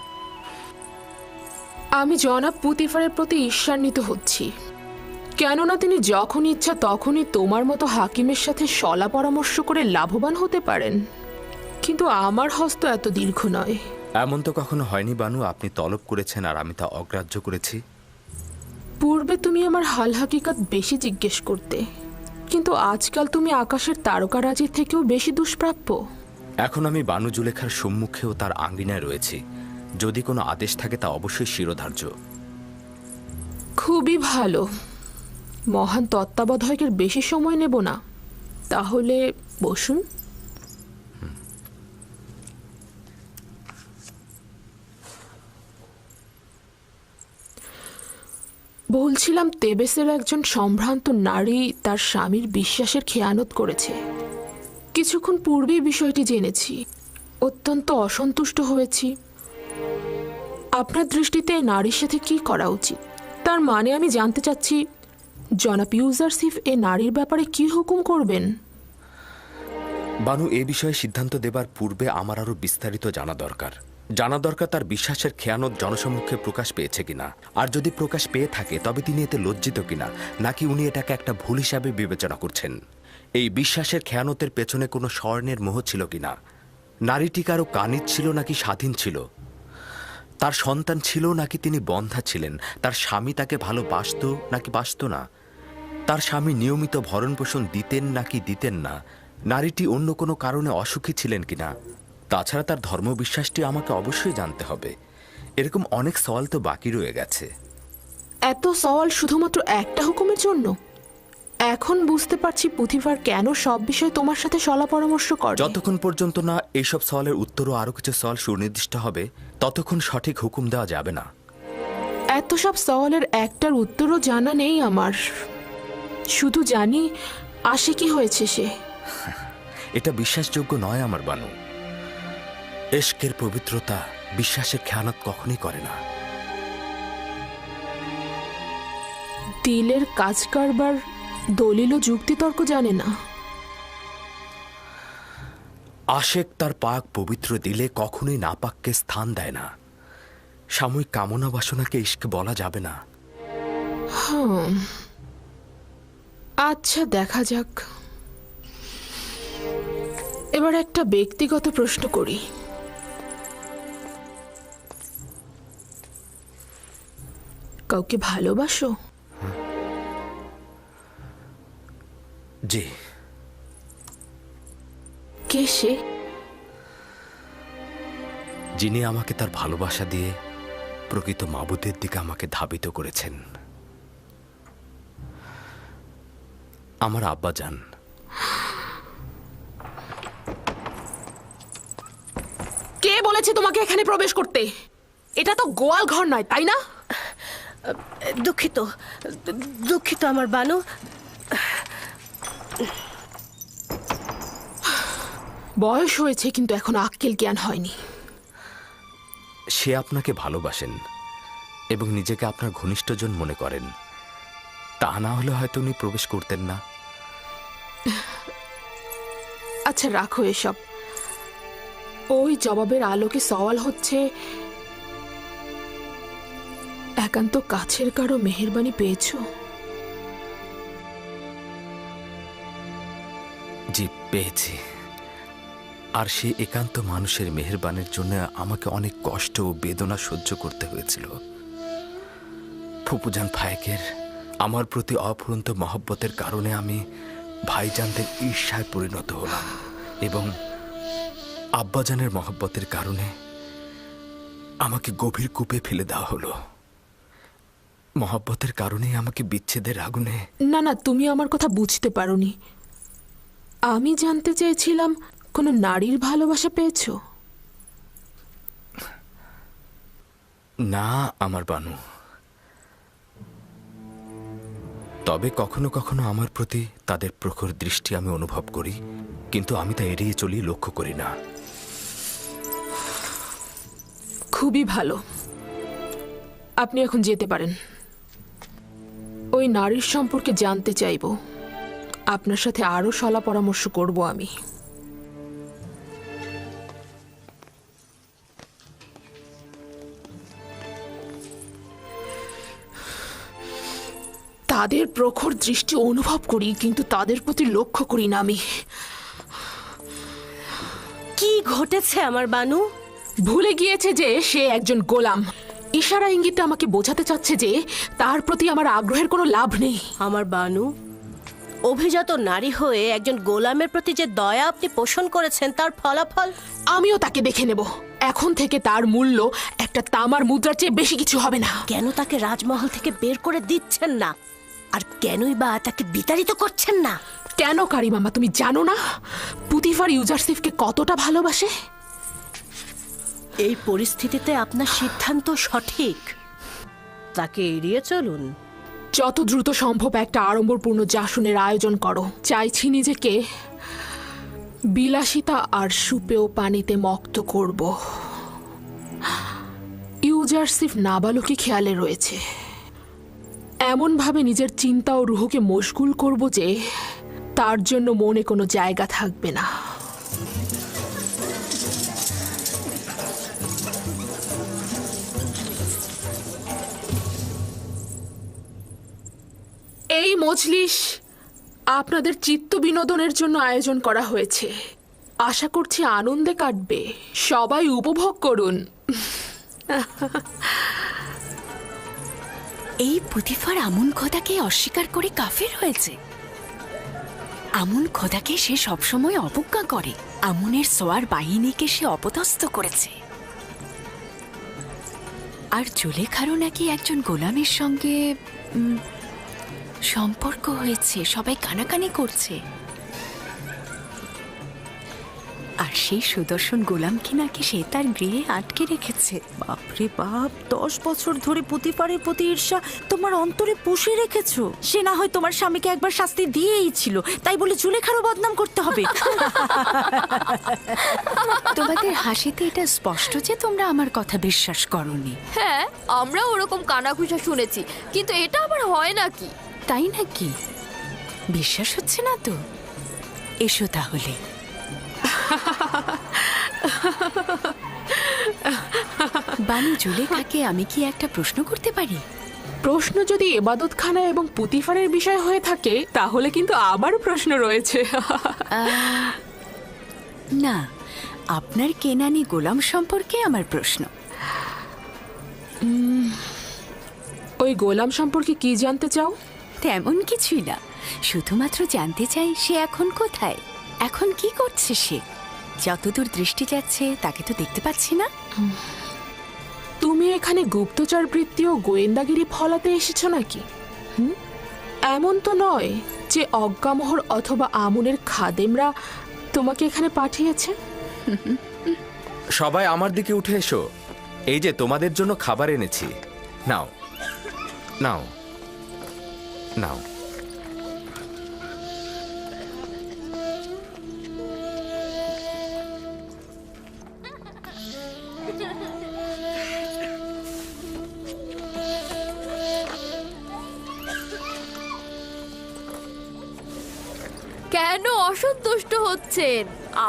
আমি জনাব পুতিফারের প্রতি ঈর্ষান্বিত হচ্ছি, কেননা তিনি যখন ইচ্ছা তখনই তোমার মতো হাকিমের সাথে শলা পরামর্শ করে লাভবান হতে পারেন, কিন্তু আমার হস্ত এত দীর্ঘ নয়। এমন তো কখনো হয়নি বানু, আপনি তলব করেছেন আর আমি তা অগ্রাহ্য করেছি। পূর্বে তুমি আমার হাল হাকিকাত বেশি জিজ্ঞেস করতে, কিন্তু আজকাল তুমি আকাশের তারকারাজির থেকেও বেশি দুষ্প্রাপ্য। এখন আমি বানু জুলেখার সম্মুখেও তার আঙ্গিনায় রয়েছি, যদি কোনো আদেশ থাকে তা অবশ্যই শিরোধার্য। খুবই ভালো। মহান তত্ত্বাবধায়কের বেশি সময় নেব না, তাহলে বসুন। বলছিলাম, তেবেসের একজন সম্ভ্রান্ত নারী তার স্বামীর বিশ্বাসের খেয়ানত করেছে। কিছুক্ষণ পূর্বেই বিষয়টি জেনেছি, অত্যন্ত অসন্তুষ্ট হয়েছি। আপনার দৃষ্টিতে নারীর সাথে কি করা উচিত? তার মানে আমি জানতে চাচ্ছি, জনাব ইউজারসিফ এ নারীর ব্যাপারে কি হুকুম করবেন? বানু, এ বিষয়ে সিদ্ধান্ত দেবার পূর্বে আমার আরো বিস্তারিত জানা দরকার। তার বিশ্বাসের খেয়ানত জনসম্মুখে প্রকাশ পেয়েছে কিনা, আর যদি প্রকাশ পেয়ে থাকে তবে তিনি এতে লজ্জিত কিনা, নাকি উনি এটাকে একটা ভুল হিসাবে বিবেচনা করছেন। এই বিশ্বাসের খেয়ানতের পেছনে কোনো স্বর্ণের মোহ ছিল কিনা, নারীটি কারো কানিজ ছিল নাকি স্বাধীন ছিল, তার সন্তান ছিল নাকি তিনি বন্ধা ছিলেন, তার স্বামী তাকে ভালোবাসত নাকি বাসত না, তার স্বামী নিয়মিত ভরণ পোষণ দিতেন নাকি দিতেন না, নারীটি অন্য কোনো কারণে অসুখী ছিলেন কিনা। তাছাড়া তার ধর্মবিশ্বাসটি আমাকে অবশ্যই জানতে হবে। এরকম অনেক সওয়াল তো বাকি রয়ে গেছে। এত সওয়াল শুধুমাত্র একটা হুকুমের জন্য? এখন বুঝতে পারছি পুথিফার কেন সব বিষয়ে তোমার সাথে সলা পরামর্শ করে। যতক্ষণ পর্যন্ত না এইসব সওয়ালের উত্তরও আরো কিছু সওয়াল সুনির্দিষ্ট হবে, ততক্ষণ সঠিক হুকুম দেওয়া যাবে না। এত সব সওয়ালের একটার উত্তরও জানা নেই আমার। শুধু জানি আসে কি হয়েছে সে। এটা বিশ্বাসযোগ্য নয় আমার বানু। এশকের পবিত্রতা বিশ্বাসের খেয়ানত কখনই করে না। দিলের কাজ কারবার দলিল ও যুক্তিতর্ক জানে না। আশেক তার পাক পবিত্র দিলে কখনোই নাপাককে স্থান দেয় না। সাময়িক কামনা বাসনাকে ইশক বলা যাবে না। আচ্ছা, দেখা যাক। এবার একটা ব্যক্তিগত প্রশ্ন করি। কাউকে ভালোবাসো? জি। কে সে? যিনি আমাকে তার ভালোবাসা দিয়ে প্রকৃত মাবুদের দিকে আমাকে ধাবিত করেছেন। আমার আব্বাজান। কে বলেছে তোমাকে এখানে প্রবেশ করতে? এটা তো গোয়াল ঘর নয়, তাই না? দুঃখিত আমার বানু। বয়স হয়েছে কিন্তু এখন আক্কেল জ্ঞান হয়নি। সে আপনাকে ভালোবাসেন এবং নিজেকে আপনার ঘনিষ্ঠজন মনে করেন। তা না হলে হয়তো উনি প্রবেশ করতেন না। আচ্ছা, রাখো এসব। ওই জবাবের আলোকে সওয়াল হচ্ছে, একান্ত কাছের কারো মেহেরবানি পেয়েছো? জি, পেয়েছি। আর সেই একান্ত মানুষের মেহেরবানির জন্য আমাকে অনেক কষ্ট ও বেদনা সহ্য করতে হয়েছিল। ফুপুজান ফায়েকের আমার প্রতি অফুরন্ত মহব্বতের কারণে আমি ভাইজানদের ঈর্ষায় পরিণত হলাম, এবং আব্বাজানের মহব্বতের কারণে আমাকে গভীর কূপে ফেলে দেওয়া হলো। মহব্বতের কারণেই আমাকে বিচ্ছেদের আগুনে। না না, তুমি আমার কথা বুঝতে পারোনি। আমি জানতে চেয়েছিলাম কোনো নারীর ভালোবাসা পেয়েছো? না আমার বানু, তবে কখনো কখনো আমার প্রতি তাদের প্রখর দৃষ্টি আমি অনুভব করি, কিন্তু আমি তা এড়িয়ে চলি, লক্ষ্য করি না। খুবই ভালো, আপনি এখন যেতে পারেন। ওই নারীর সম্পর্কে জানতে চাইব, আপনার সাথে আরো সলা পরামর্শ করব আমি। তাদের প্রখর দৃষ্টি অনুভব করি, কিন্তু তাদের প্রতি লক্ষ্য করি না আমি। কি ঘটেছে আমার বানু? ভুলে গিয়েছে যে সে একজন গোলাম। ইশারা ইঙ্গিতে আমাকে বোঝাতে চাচ্ছে যে তার প্রতি আমার আগ্রহের কোনো লাভ নেই। আমার বানু, অভিজাত নারী হয়ে একজন গোলামের প্রতি যে দয়া আপনি পোষণ করেছেন তার ফলাফল আমিও তাকে দেখে নেব। এখন থেকে তার মূল্য একটা তামার মুদ্রার চেয়ে বেশি কিছু হবে না। কেন তাকে রাজমহল থেকে বের করে দিচ্ছেন না, আর কেনই বা তাকে বিতাড়িত করছেন না? কেন কারি মামা, তুমি জানো না পুতিফার ইউজারসিফকে কতটা ভালোবাসে? এই পরিস্থিতিতে আপনার সিদ্ধান্ত সঠিক, তাকে এড়িয়ে চলুন। যত দ্রুত সম্ভব একটা আড়ম্বরপূর্ণ জাসনের আয়োজন করো। চাইছি নিজেকে বিলাসিতা আর সুপেয় পানিতে মক্ত করব। ইউজারসিফ নাবালকে খেয়ালে রয়েছে, এমনভাবে নিজের চিন্তা ও রুহকে মশগুল করব যে তার জন্য মনে কোনো জায়গা থাকবে না। এই মজলিস আপনাদের চিত্ত বিনোদনের জন্য আয়োজন করা হয়েছে। আশা করছি আনন্দে কাটবে। সবাই উপভোগ করুন। এই পুতিফার আমুন খোদাকে অস্বীকার করে কাফের হয়েছে। আমুন খোদাকে সে সবসময় অবজ্ঞা করে। আমুনের সোয়ার বাহিনীকে সে অপদস্থ করেছে। আর জুলেখারও নাকি একজন গোলামের সঙ্গে সম্পর্ক হয়েছে। সবাই কানাকানি করছে। আর সেই সুদর্শন গোলামকে নাকি সে তার গৃহে আটকে রেখেছে। বাপরে বাপ, 10 বছর ধরে পুতিফারের প্রতি ঈর্ষা তোমার অন্তরে পুষে রেখেছো। সে না হয় তোমার স্বামীকে একবার শাস্তি দিয়েই ছিল, তাই বলে জুলেখারও বদনাম করতে হবে? তোমাদের হাসিতে এটা স্পষ্ট যে তোমরা আমার কথা বিশ্বাস করোনি। হ্যাঁ, আমরা ওরকম কানাঘুষা শুনেছি, কিন্তু এটা আবার হয় নাকি? তাই নাকি? বিশ্বাস হচ্ছে না তো? এসো তাহলে। বানু জুলেখাকে আমি কি একটা প্রশ্ন করতে পারি? প্রশ্ন যদি এবাদতখানা এবং পুতিফারের বিষয় হয়ে থাকে তাহলে কিন্তু আবার প্রশ্ন রয়েছে। না, আপনার কেনানি গোলাম সম্পর্কে আমার প্রশ্ন। ওই গোলাম সম্পর্কে কি জানতে চাও? তেমন কিছুই না, শুধুমাত্র জানতে চাই সে এখন কোথায়, এখন কি করছে সে। যতদূর দৃষ্টি যাচ্ছে তাকে তো দেখতে পাচ্ছি না। তুমি এখানে গুপ্তচর বৃত্তি ও গোয়েন্দাগিরি ফলাতে এসেছো নাকি? এমন তো নয় যে অজ্ঞামোহর অথবা আমুনের খাদেমরা তোমাকে এখানে পাঠিয়েছে। সবাই আমার দিকে উঠে এসো। এই যে তোমাদের জন্য খাবার এনেছি, নাও নাও নাও। কেন অসন্তুষ্ট হচ্ছেন?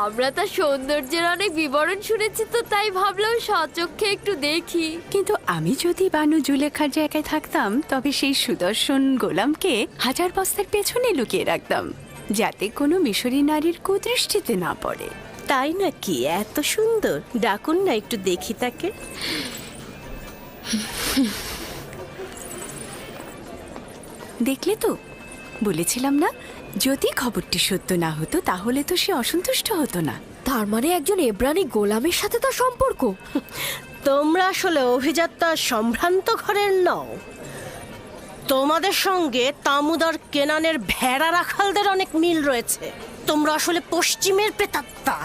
আমরা তার সৌন্দর্যের অনেক বিবরণ শুনেছি, তো তাই ভাবলাম সচক্ষে একটু দেখি। কিন্তু আমি যদি বানু জুলেখার জায়গায় থাকতাম তবে সেই সুদর্শন গোলামকে 1000 বস্তার পেছনে লুকিয়ে রাখতাম, যাতে কোনো মিশরী নারীর কুদৃষ্টিতে না পড়ে। তাই নাকি? এত সুন্দর, ডাকুন না একটু দেখি তাকে। দেখলে তো, বলেছিলাম না, যদি খবরটি সত্য না হতো তাহলে তো সে অসন্তুষ্ট হতো না। তার মানে একজন এব্রানি গোলামের সাথে তার সম্পর্ক? তোমরা আসলে অভিজাত্তা সম্ভ্রান্ত ঘরের নও। তোমাদের সঙ্গে তামুদার কেনানের ভেড়া রাখালদের অনেক মিল রয়েছে। তোমরা আসলে পশ্চিমের প্রেতাত্মা।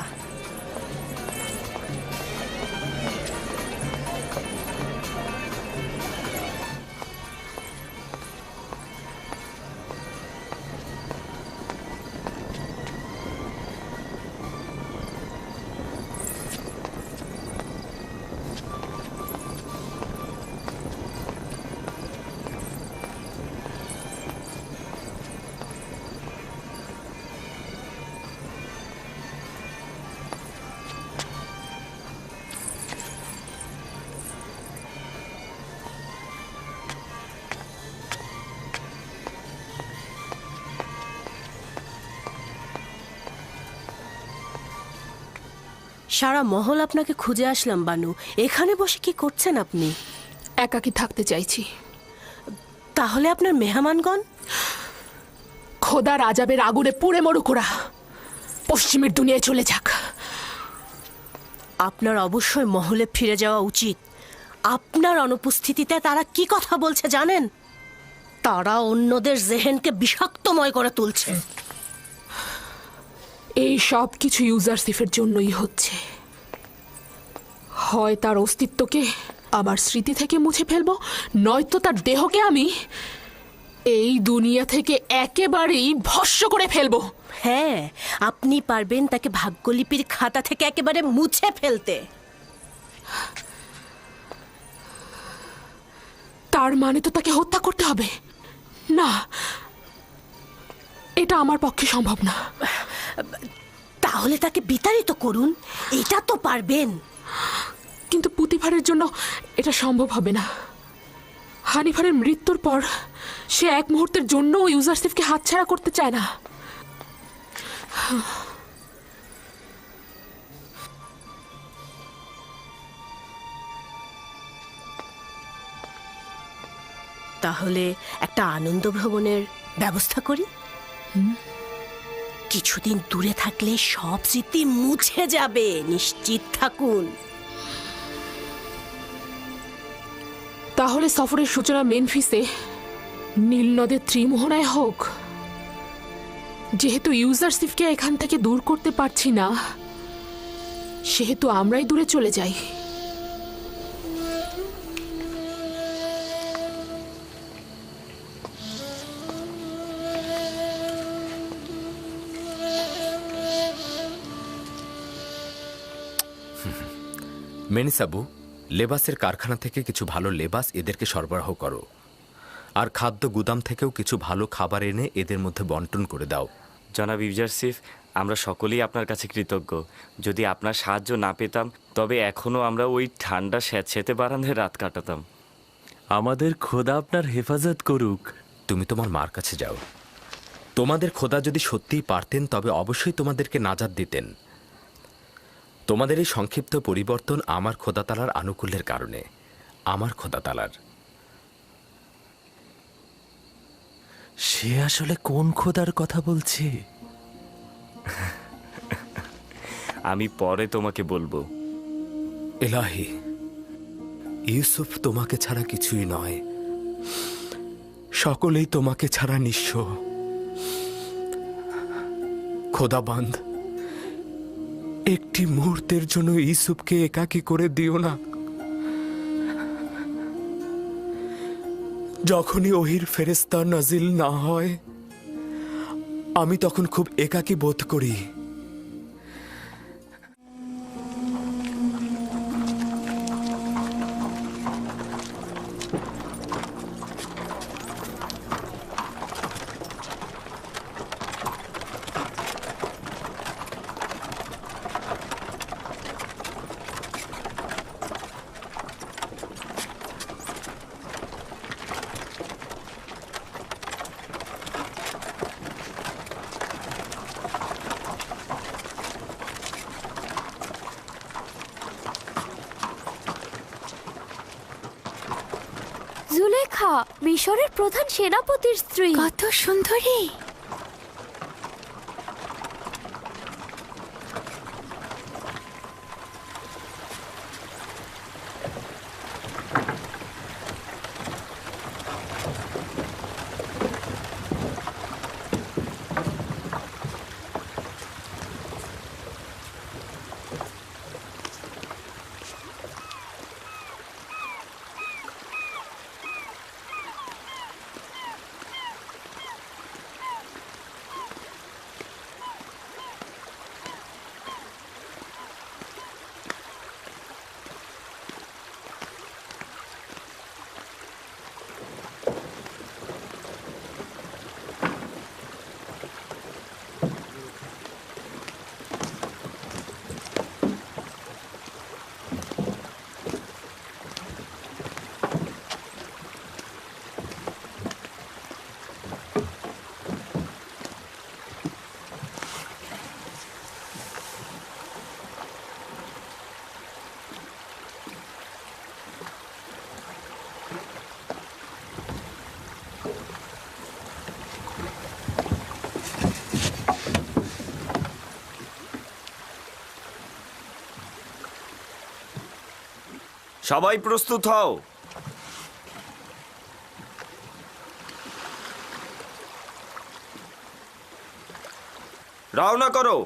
সারা মহল আপনাকে খুঁজে আসলাম বানু। এখানে বসে কি করছেন আপনি? একাকী থাকতে চাইছি। তাহলে আপনার মেহমানগণ? খোদা রাজাবের আগুনে পুড়ে মরুক ওরা, পশ্চিমের দুনিয়ায় চলে যাক। আপনার অবশ্যই মহলে ফিরে যাওয়া উচিত। আপনার অনুপস্থিতিতে তারা কি কথা বলছে জানেন? তারা অন্যদের জেহেনকে বিষাক্তময় করে তুলছে। এই সব কিছু ইউজারসিফের জন্যই হচ্ছে। হয় তার অস্তিত্বকে আমার স্মৃতি থেকে মুছে ফেলবো, নয়তো তার দেহকে আমি এই দুনিয়া থেকে একেবারেই ভস্ম করে ফেলবো। হ্যাঁ, আপনি পারবেন তাকে ভাগ্যলিপির খাতা থেকে একেবারে মুছে ফেলতে। তার মানে তো তাকে হত্যা করতে হবে? না, এটা আমার পক্ষে সম্ভব না। তাহলে তাকে বিতাড়িত করুন, এটা তো পারবেন। কিন্তু পুতিফারের জন্য এটা সম্ভব হবে না। হানিফারের মৃত্যুর পর সে এক মুহূর্তের জন্য ইউজারসিফকে হাতছাড়া করতে চায় না। তাহলে একটা আনন্দ ভ্রমণের ব্যবস্থা করি। কিছুদিন দূরে থাকলে সব স্মৃতি মুছে যাবে, নিশ্চিত থাকুন। তাহলে সফরের সূচনা মেনফিসে নীল নদের ত্রিমোহনায় হোক। যেহেতু ইউজারসিফকে এখান থেকে দূর করতে পারছি না, সেহেতু আমরাই দূরে চলে যাই। মেনিসাবু, লেবাসের কারখানা থেকে কিছু ভালো লেবাস এদেরকে সরবরাহ করো, আর খাদ্য গুদাম থেকেও কিছু ভালো খাবার এনে এদের মধ্যে বন্টন করে দাও। জনাব ইউজারসিফ, আমরা সকলেই আপনার কাছে কৃতজ্ঞ। যদি আপনার সাহায্য না পেতাম তবে এখনও আমরা ওই ঠান্ডা স্যাঁতস্যাঁতে বারান্দায় রাত কাটাতাম। আমাদের খোদা আপনার হেফাজত করুক। তুমি তোমার মার কাছে যাও। তোমাদের খোদা যদি সত্যিই পারতেন তবে অবশ্যই তোমাদেরকে নাজাত দিতেন। তোমাদের এই সংক্ষিপ্ত পরিবর্তন আমার খোদাতালার আনুকূল্যের কারণে। আমার খোদাতালার। সে আসলে কোন খোদার কথা বলছে? আমি পরে তোমাকে বলবো। এলাহি, ইউসুফ তোমাকে ছাড়া কিছুই নয়। সকলেই তোমাকে ছাড়া নিঃস্ব। খোদাবান্ধ, একটি মুহূর্তের জন্য ইউসুফকে একাকী করে দিও না। যখনই ওহির ফেরেশতা নাজিল না হয়, আমি তখন খুব একাকী বোধ করি। জুলেখা, মিশরের প্রধান সেনাপতির স্ত্রী। কত সুন্দরী! সবাই প্রস্তুত হও। রওনা করো।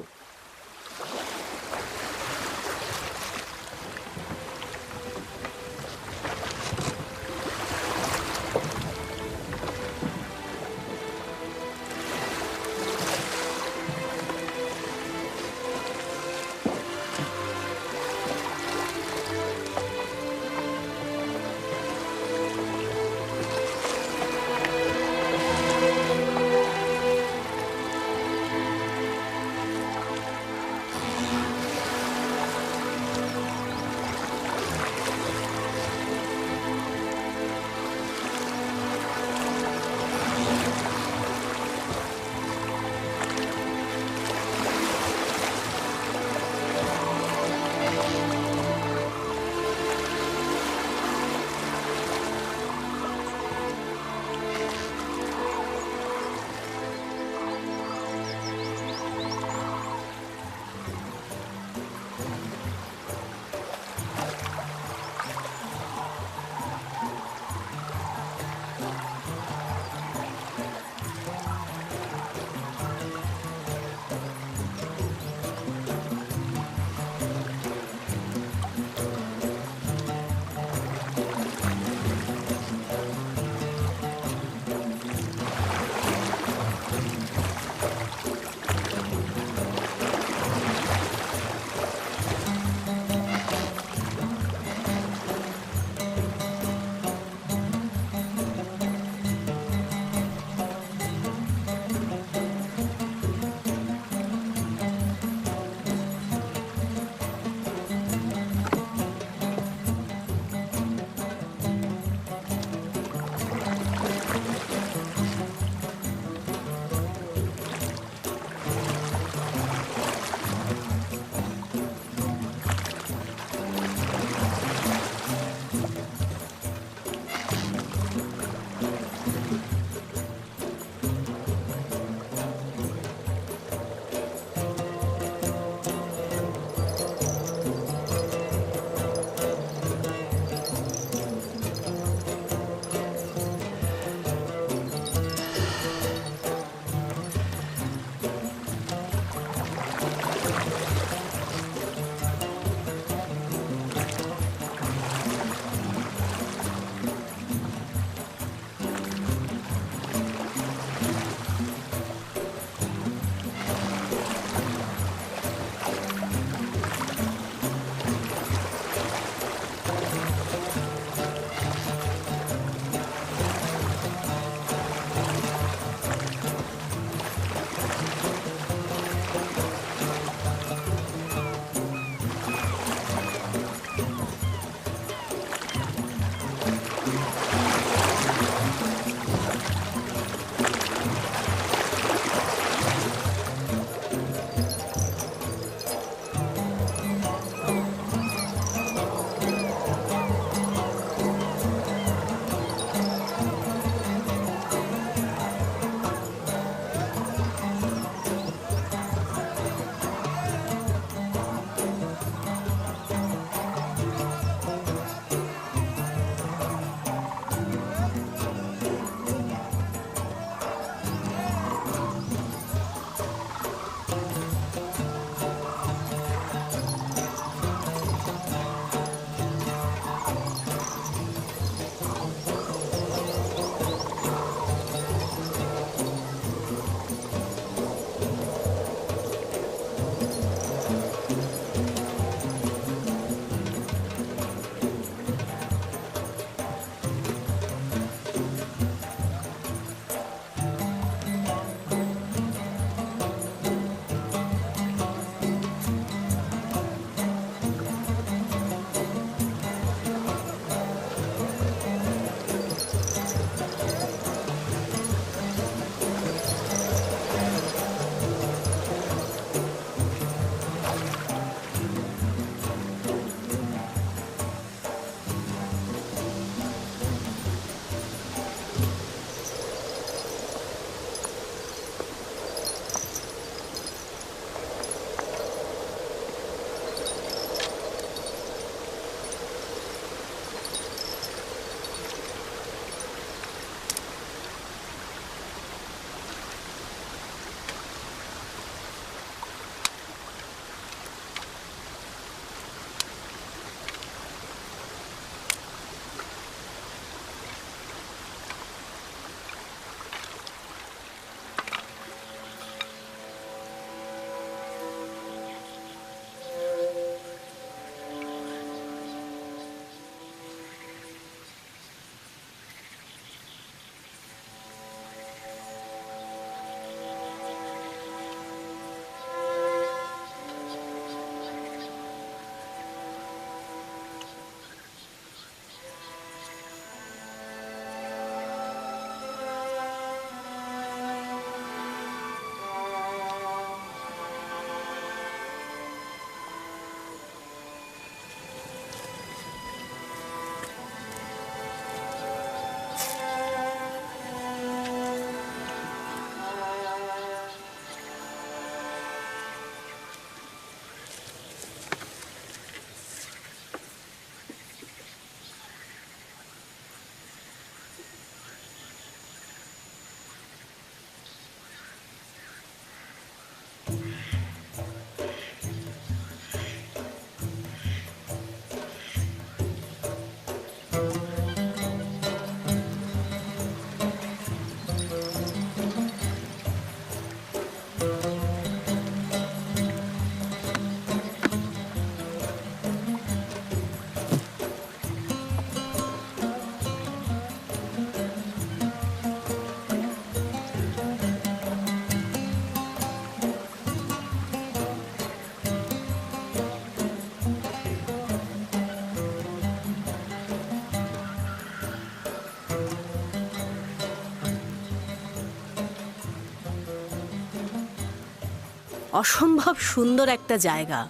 অসম্ভব সুন্দর একটা জায়গা।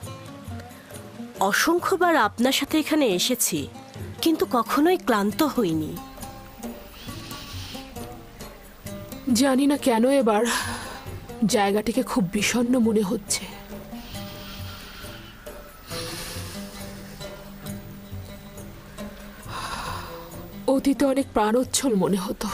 অসংখ্যবার আপনার সাথে এখানে এসেছি, কিন্তু কখনোই ক্লান্ত হইনি। জানি না কেন এবার জায়গাটিকে খুব বিষণ্ণ মনে হচ্ছে। অতীতে অনেক প্রাণোচ্ছল মনে হতো।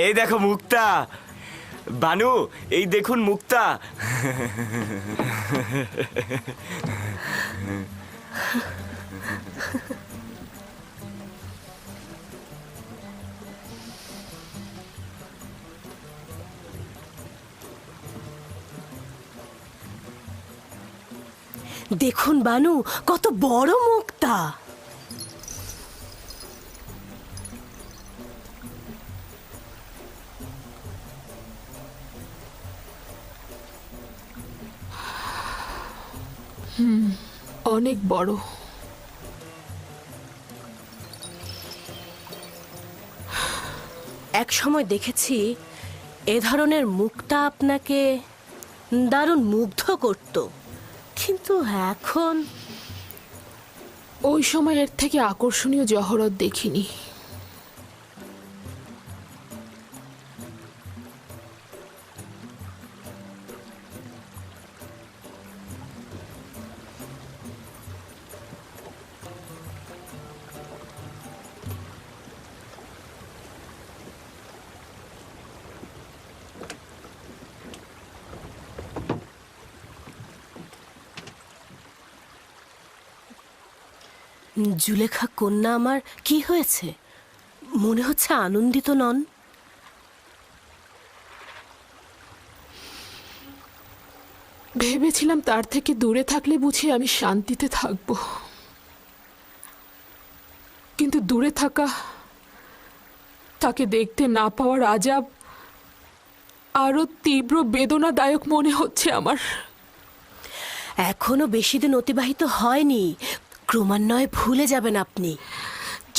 এই দেখো মুক্তা, বানু, এই দেখুন মুক্তা। দেখুন বানু, কত বড় মুক্তা। অনেক বড়। এক সময় দেখেছি এ ধরনের মুক্তা আপনাকে দারুণ মুগ্ধ করত, কিন্তু এখন ওই সময় এর থেকে আকর্ষণীয় জহরত দেখিনি। জুলেখা কন্যা আমার কি হয়েছে? মনে হচ্ছে আনন্দিত নন। ভেবেছিলাম তার থেকে দূরে থাকলে বুঝি আমি শান্তিতে থাকব, কিন্তু দূরে থাকা, তাকে দেখতে না পাওয়ার আজাব আরো তীব্র বেদনাদায়ক মনে হচ্ছে আমার। এখনো বেশি দিন অতিবাহিত হয়নি, ক্রমান্বয়ে ভুলে যাবেন আপনি।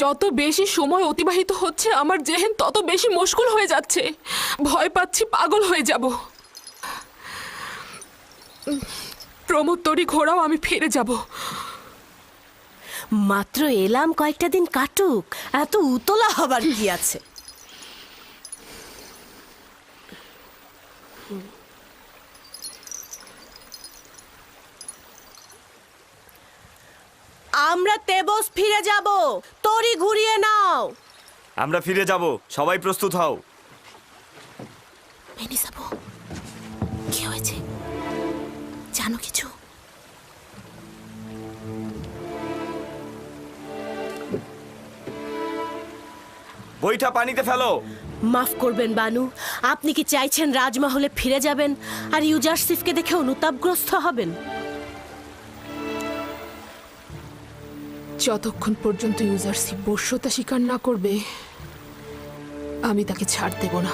যত বেশি সময় অতিবাহিত হচ্ছে আমার জেহেন তত বেশি মুশকিল হয়ে যাচ্ছে। ভয় পাচ্ছি পাগল হয়ে যাব। প্রমোত্তরী ঘোড়াও আমি ফিরে যাব। মাত্র এলাম, কয়েকটা দিন কাটুক, এত উতলা হবার কি আছে? আমরা তেবস ফিরে যাব, তরি ঘুরিয়ে নাও। আমরা ফিরে যাব, সবাই প্রস্তুত হও। মেনিসাবু, কি হয়েছে? জানো কিছু? বইটা পানিতে ফেলো। মাফ করবেন বানু, আপনি কি চাইছেন রাজমহলে ফিরে যাবেন আর ইউজারসিফকে দেখে অনুতাপগ্রস্ত হবেন? যতক্ষণ পর্যন্ত ইউজারসিফ বশ্যতা স্বীকার না করবে আমি তাকে ছাড় দেব না।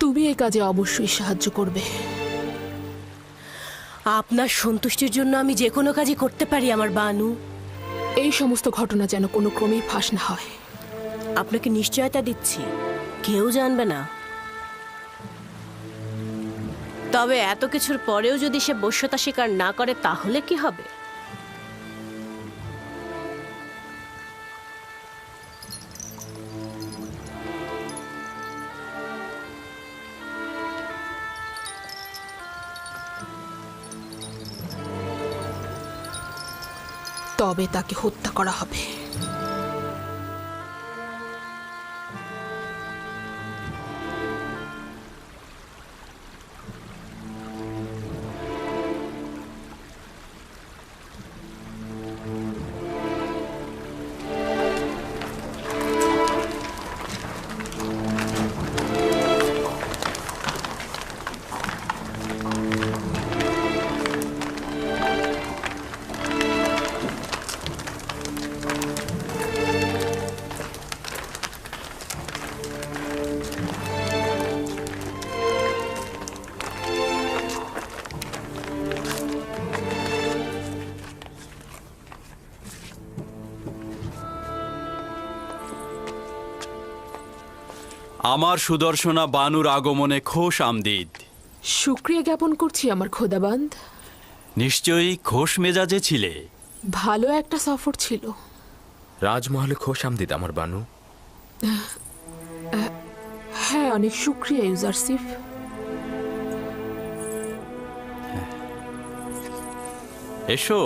তুমি এই কাজে অবশ্যই সাহায্য করবে। আপনার সন্তুষ্টির জন্য আমি যে কোনো কাজই করতে পারি আমার বানু। এই সমস্ত ঘটনা যেন কোনো ক্রমেই ফাঁস না হয়। আপনাকে নিশ্চয়তা দিচ্ছি, কেউ জানবে না। তবে এত কিছুর পরেও যদি সে বশ্যতা স্বীকার না করে তাহলে কি হবে? তবে তাকে হত্যা করা হবে। আমার সুদর্শনা বানুর আগমনে খোশ আমদিদ। শুকরিয়া জ্ঞাপন করছি আমার খোদাবান্দ। নিশ্চয়ই খোশ মেজাজে ছিলে। ভালো একটা সফর ছিল। রাজমহলে খোশ আমদিদ আমার বানু। হ্যাঁ, অনেক শুকরিয়া ইউজারসিফ। এসো।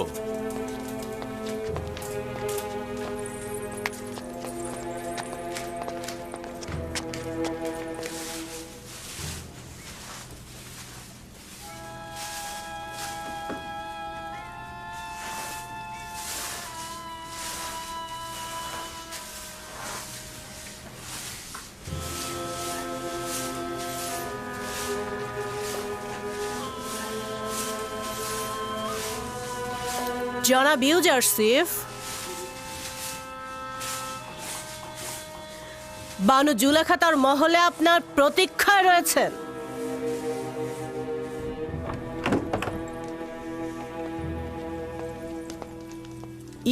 জনাব ইউজারসিফ, বানু জুলেখা তার মহলে আপনার প্রতীক্ষায় রয়েছেন।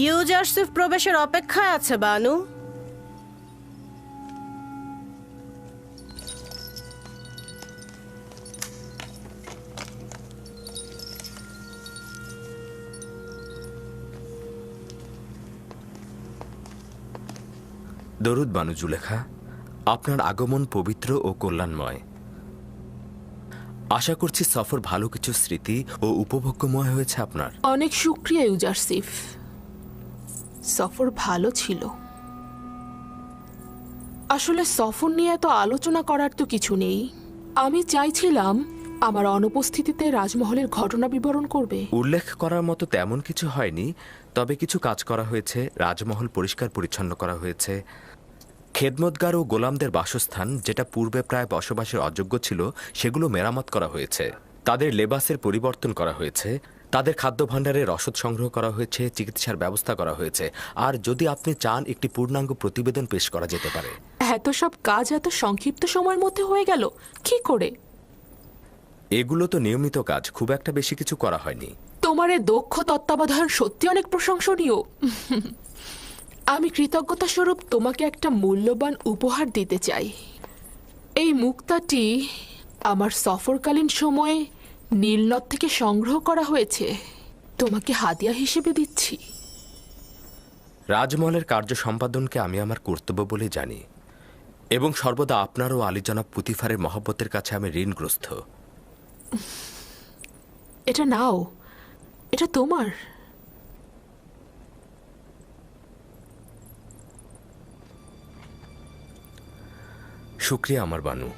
ইউজারসিফ প্রবেশের অপেক্ষায় আছে বানু। দরুদ বানু জুলেখা, আপনার আগমন পবিত্র ও কল্যাণময়। আশা করছি সফর ভালো কিছু স্মৃতি ও উপভোগ্যময় হয়েছে আপনার। অনেক শুকরিয়া ইউজারসিফ, সফর ভালো ছিল। আসলে সফর নিয়ে এত আলোচনা করার তো কিছু নেই। আমি চাইছিলাম আমার অনুপস্থিতিতে রাজমহলের ঘটনা বিবরণ করবে। উল্লেখ করার মতো তেমন কিছু হয়নি, তবে কিছু কাজ করা হয়েছে। রাজমহল পরিষ্কার পরিচ্ছন্ন করা হয়েছে। খেদমতগার ও গোলামদের বাসস্থান, যেটা পূর্বে প্রায় বসবাসের অযোগ্য ছিল, সেগুলো মেরামত করা হয়েছে। তাদের লেবাসের পরিবর্তন করা হয়েছে। তাদের খাদ্য ভাণ্ডারের রসদ সংগ্রহ করা হয়েছে। চিকিৎসার ব্যবস্থা করা হয়েছে। আর যদি আপনি চান, একটি পূর্ণাঙ্গ প্রতিবেদন পেশ করা যেতে পারে। এত সব কাজ এত সংক্ষিপ্ত সময়ের মধ্যে হয়ে গেল কি করে? এগুলো তো নিয়মিত কাজ, খুব একটা বেশি কিছু করা হয়নি। তোমার এই দক্ষ তত্ত্বাবধান সত্যি অনেক প্রশংসনীয়। আমি কৃতজ্ঞতা স্বরূপ তোমাকে একটা মূল্যবান উপহার দিতে চাই। এই মুক্তাটি আমার সফরকালীন সময়ে নীলনদ থেকে সংগ্রহ করা হয়েছে। তোমাকে হাদিয়া হিসেবে দিচ্ছি। রাজমহলের কার্য সম্পাদনকে আমি আমার কর্তব্য বলে জানি, এবং সর্বদা আপনার ও আলী জনাব পুতিফারের মহব্বতের কাছে আমি ঋণগ্রস্ত। এটা নাও, এটা তোমার। শুক্রিয়া আমার বানু।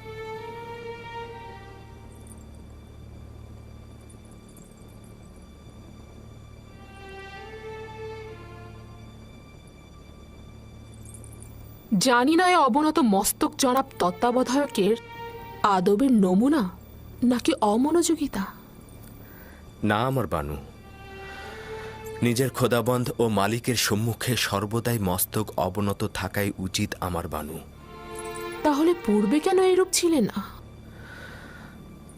জানি না, অবনত মস্তক জনাব তত্ত্বাবধায়কের আদবের নমুনা নাকি অমনোযোগিতা। না আমার বানু, নিজের খোদাবন্ধ ও মালিকের সম্মুখে সর্বদাই মস্তক অবনত থাকাই উচিত আমার বানু। তাহলে পূর্বে কেন এরূপ ছিলে না?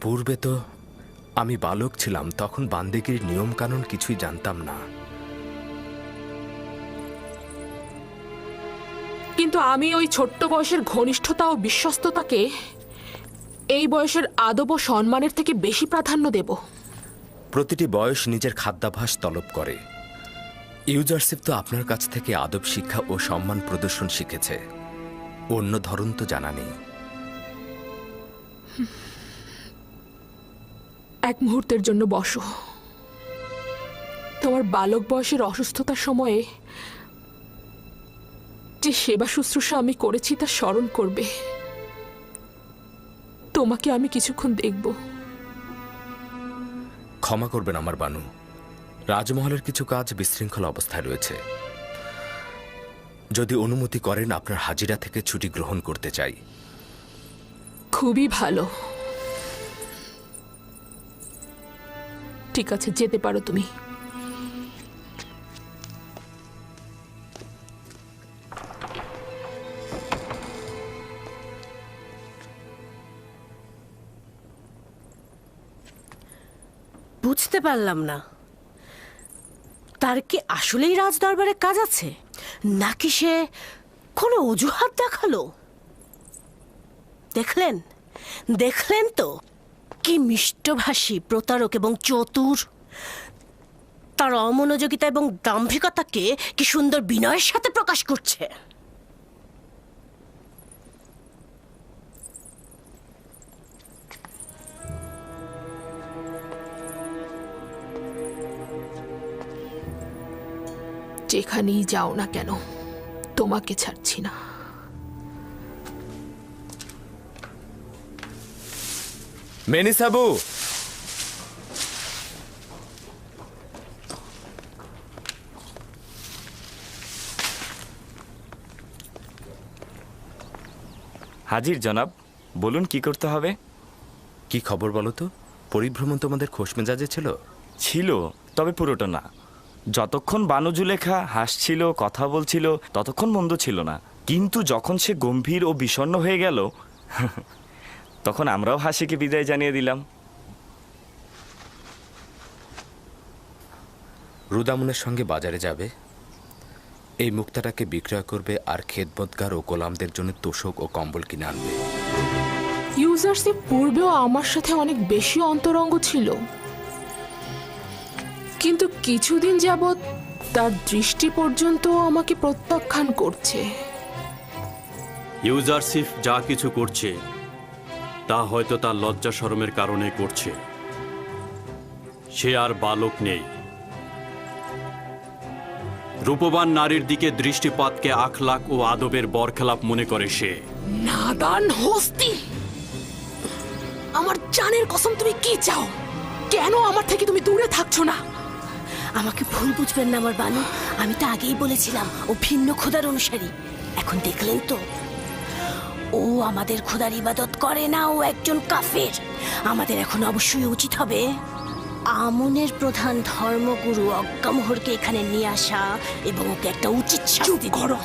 পূর্বে তো আমি বালক ছিলাম, তখন বান্দেগীর নিয়ম কানুন কিছুই জানতাম না। কিন্তু আমি ওই ছোট্ট বয়সের ঘনিষ্ঠতা ও বিশ্বস্ততাকে এই বয়সের আদব ও সম্মানের থেকে বেশি প্রাধান্য দেব। প্রতিটি বয়স নিজের খাদ্যাভ্যাস তলব করে। ইউজারশিপ তো আপনার কাছ থেকে আদব শিক্ষা ও সম্মান প্রদর্শন শিখেছে, অন্য ধরন তো জানা নেই। এক মুহূর্তের জন্য বসো। তোমার বালক বয়সের অসুস্থতার সময়ে যে সেবা শুশ্রূষা আমি করেছি তা স্মরণ করবে। তোমাকে আমি কিছুক্ষণ দেখব। ক্ষমা করবেন আমার বানু, রাজমহলের কিছু কাজ বিশৃঙ্খল অবস্থায় রয়েছে। যদি অনুমতি করেন আপনার হাজিরা থেকে ছুটি গ্রহণ করতে চাই। খুবই ভালো, ঠিক আছে, যেতে পারো তুমি। বুঝতে পারলাম না, তার কি আসলেই রাজদরবারে কাজ আছে, নাকি সে কোনো অজুহাত দেখালো? দেখলেন দেখলেন তো কি মিষ্টভাষী, প্রতারক এবং চতুর। তার অমনোযোগিতা এবং দাম্ভিকতাকে কি সুন্দর বিনয়ের সাথে প্রকাশ করছে। যেখানেই যাও না কেন, তোমাকে ছাড়ছি না। মেনিসাবু, হাজির জনাব, বলুন কি করতে হবে। কি খবর বলো তো? পরিভ্রমণ তোমাদের খোশ মেজাজে ছিল? ছিল, তবে পুরোটা না। যতক্ষণ বানু জুলেখা হাসছিল, কথা বলছিল, ততক্ষণ মন্দ ছিল না। কিন্তু যখন সে গম্ভীর ও বিষণ্ণ হয়ে গেল, তখন আমরাও হাসিকে বিদায় জানিয়ে দিলাম। রুদামুনের সঙ্গে বাজারে যাবে, এই মুক্তাটাকে বিক্রয় করবে আর খেদমতগার ও গোলামদের জন্য তোষক ও কম্বল কিনে আনবে। ইউজারশিপ পূর্বেও আমার সাথে অনেক বেশি অন্তরঙ্গ ছিল, কিন্তু কিছুদিন যাবৎ তার দৃষ্টি পর্যন্ত আমাকে প্রত্যাখ্যান করছে। ইউজারশিপ যা কিছু করছে তা হয়তো তার লজ্জা শরমের কারণে করছে। সে আর বালক নেই। রূপবান নারীর দিকে দৃষ্টিপাতকে আখলাক ও আদবের বরখেলাপ মনে করে সে। নাদান হস্তি, আমার জানের কসম, তুমি কি চাও? কেন আমার থেকে তুমি দূরে থাকছো না? আমাকে ভুল বুঝবেন না আমার বানু, আমি তো আগেই বলেছিলাম ও ভিন্ন খোদার অনুসারী। এখন দেখলেন তো, ও আমাদের খোদার ইবাদত করে না, ও একজন কাফের। আমাদের এখন অবশ্যই উচিত হবে আমনের প্রধান ধর্মগুরু অজ্ঞামোহরকে এখানে নিয়ে আসা এবং ওকে একটা উচিত শাস্তি দেওয়া।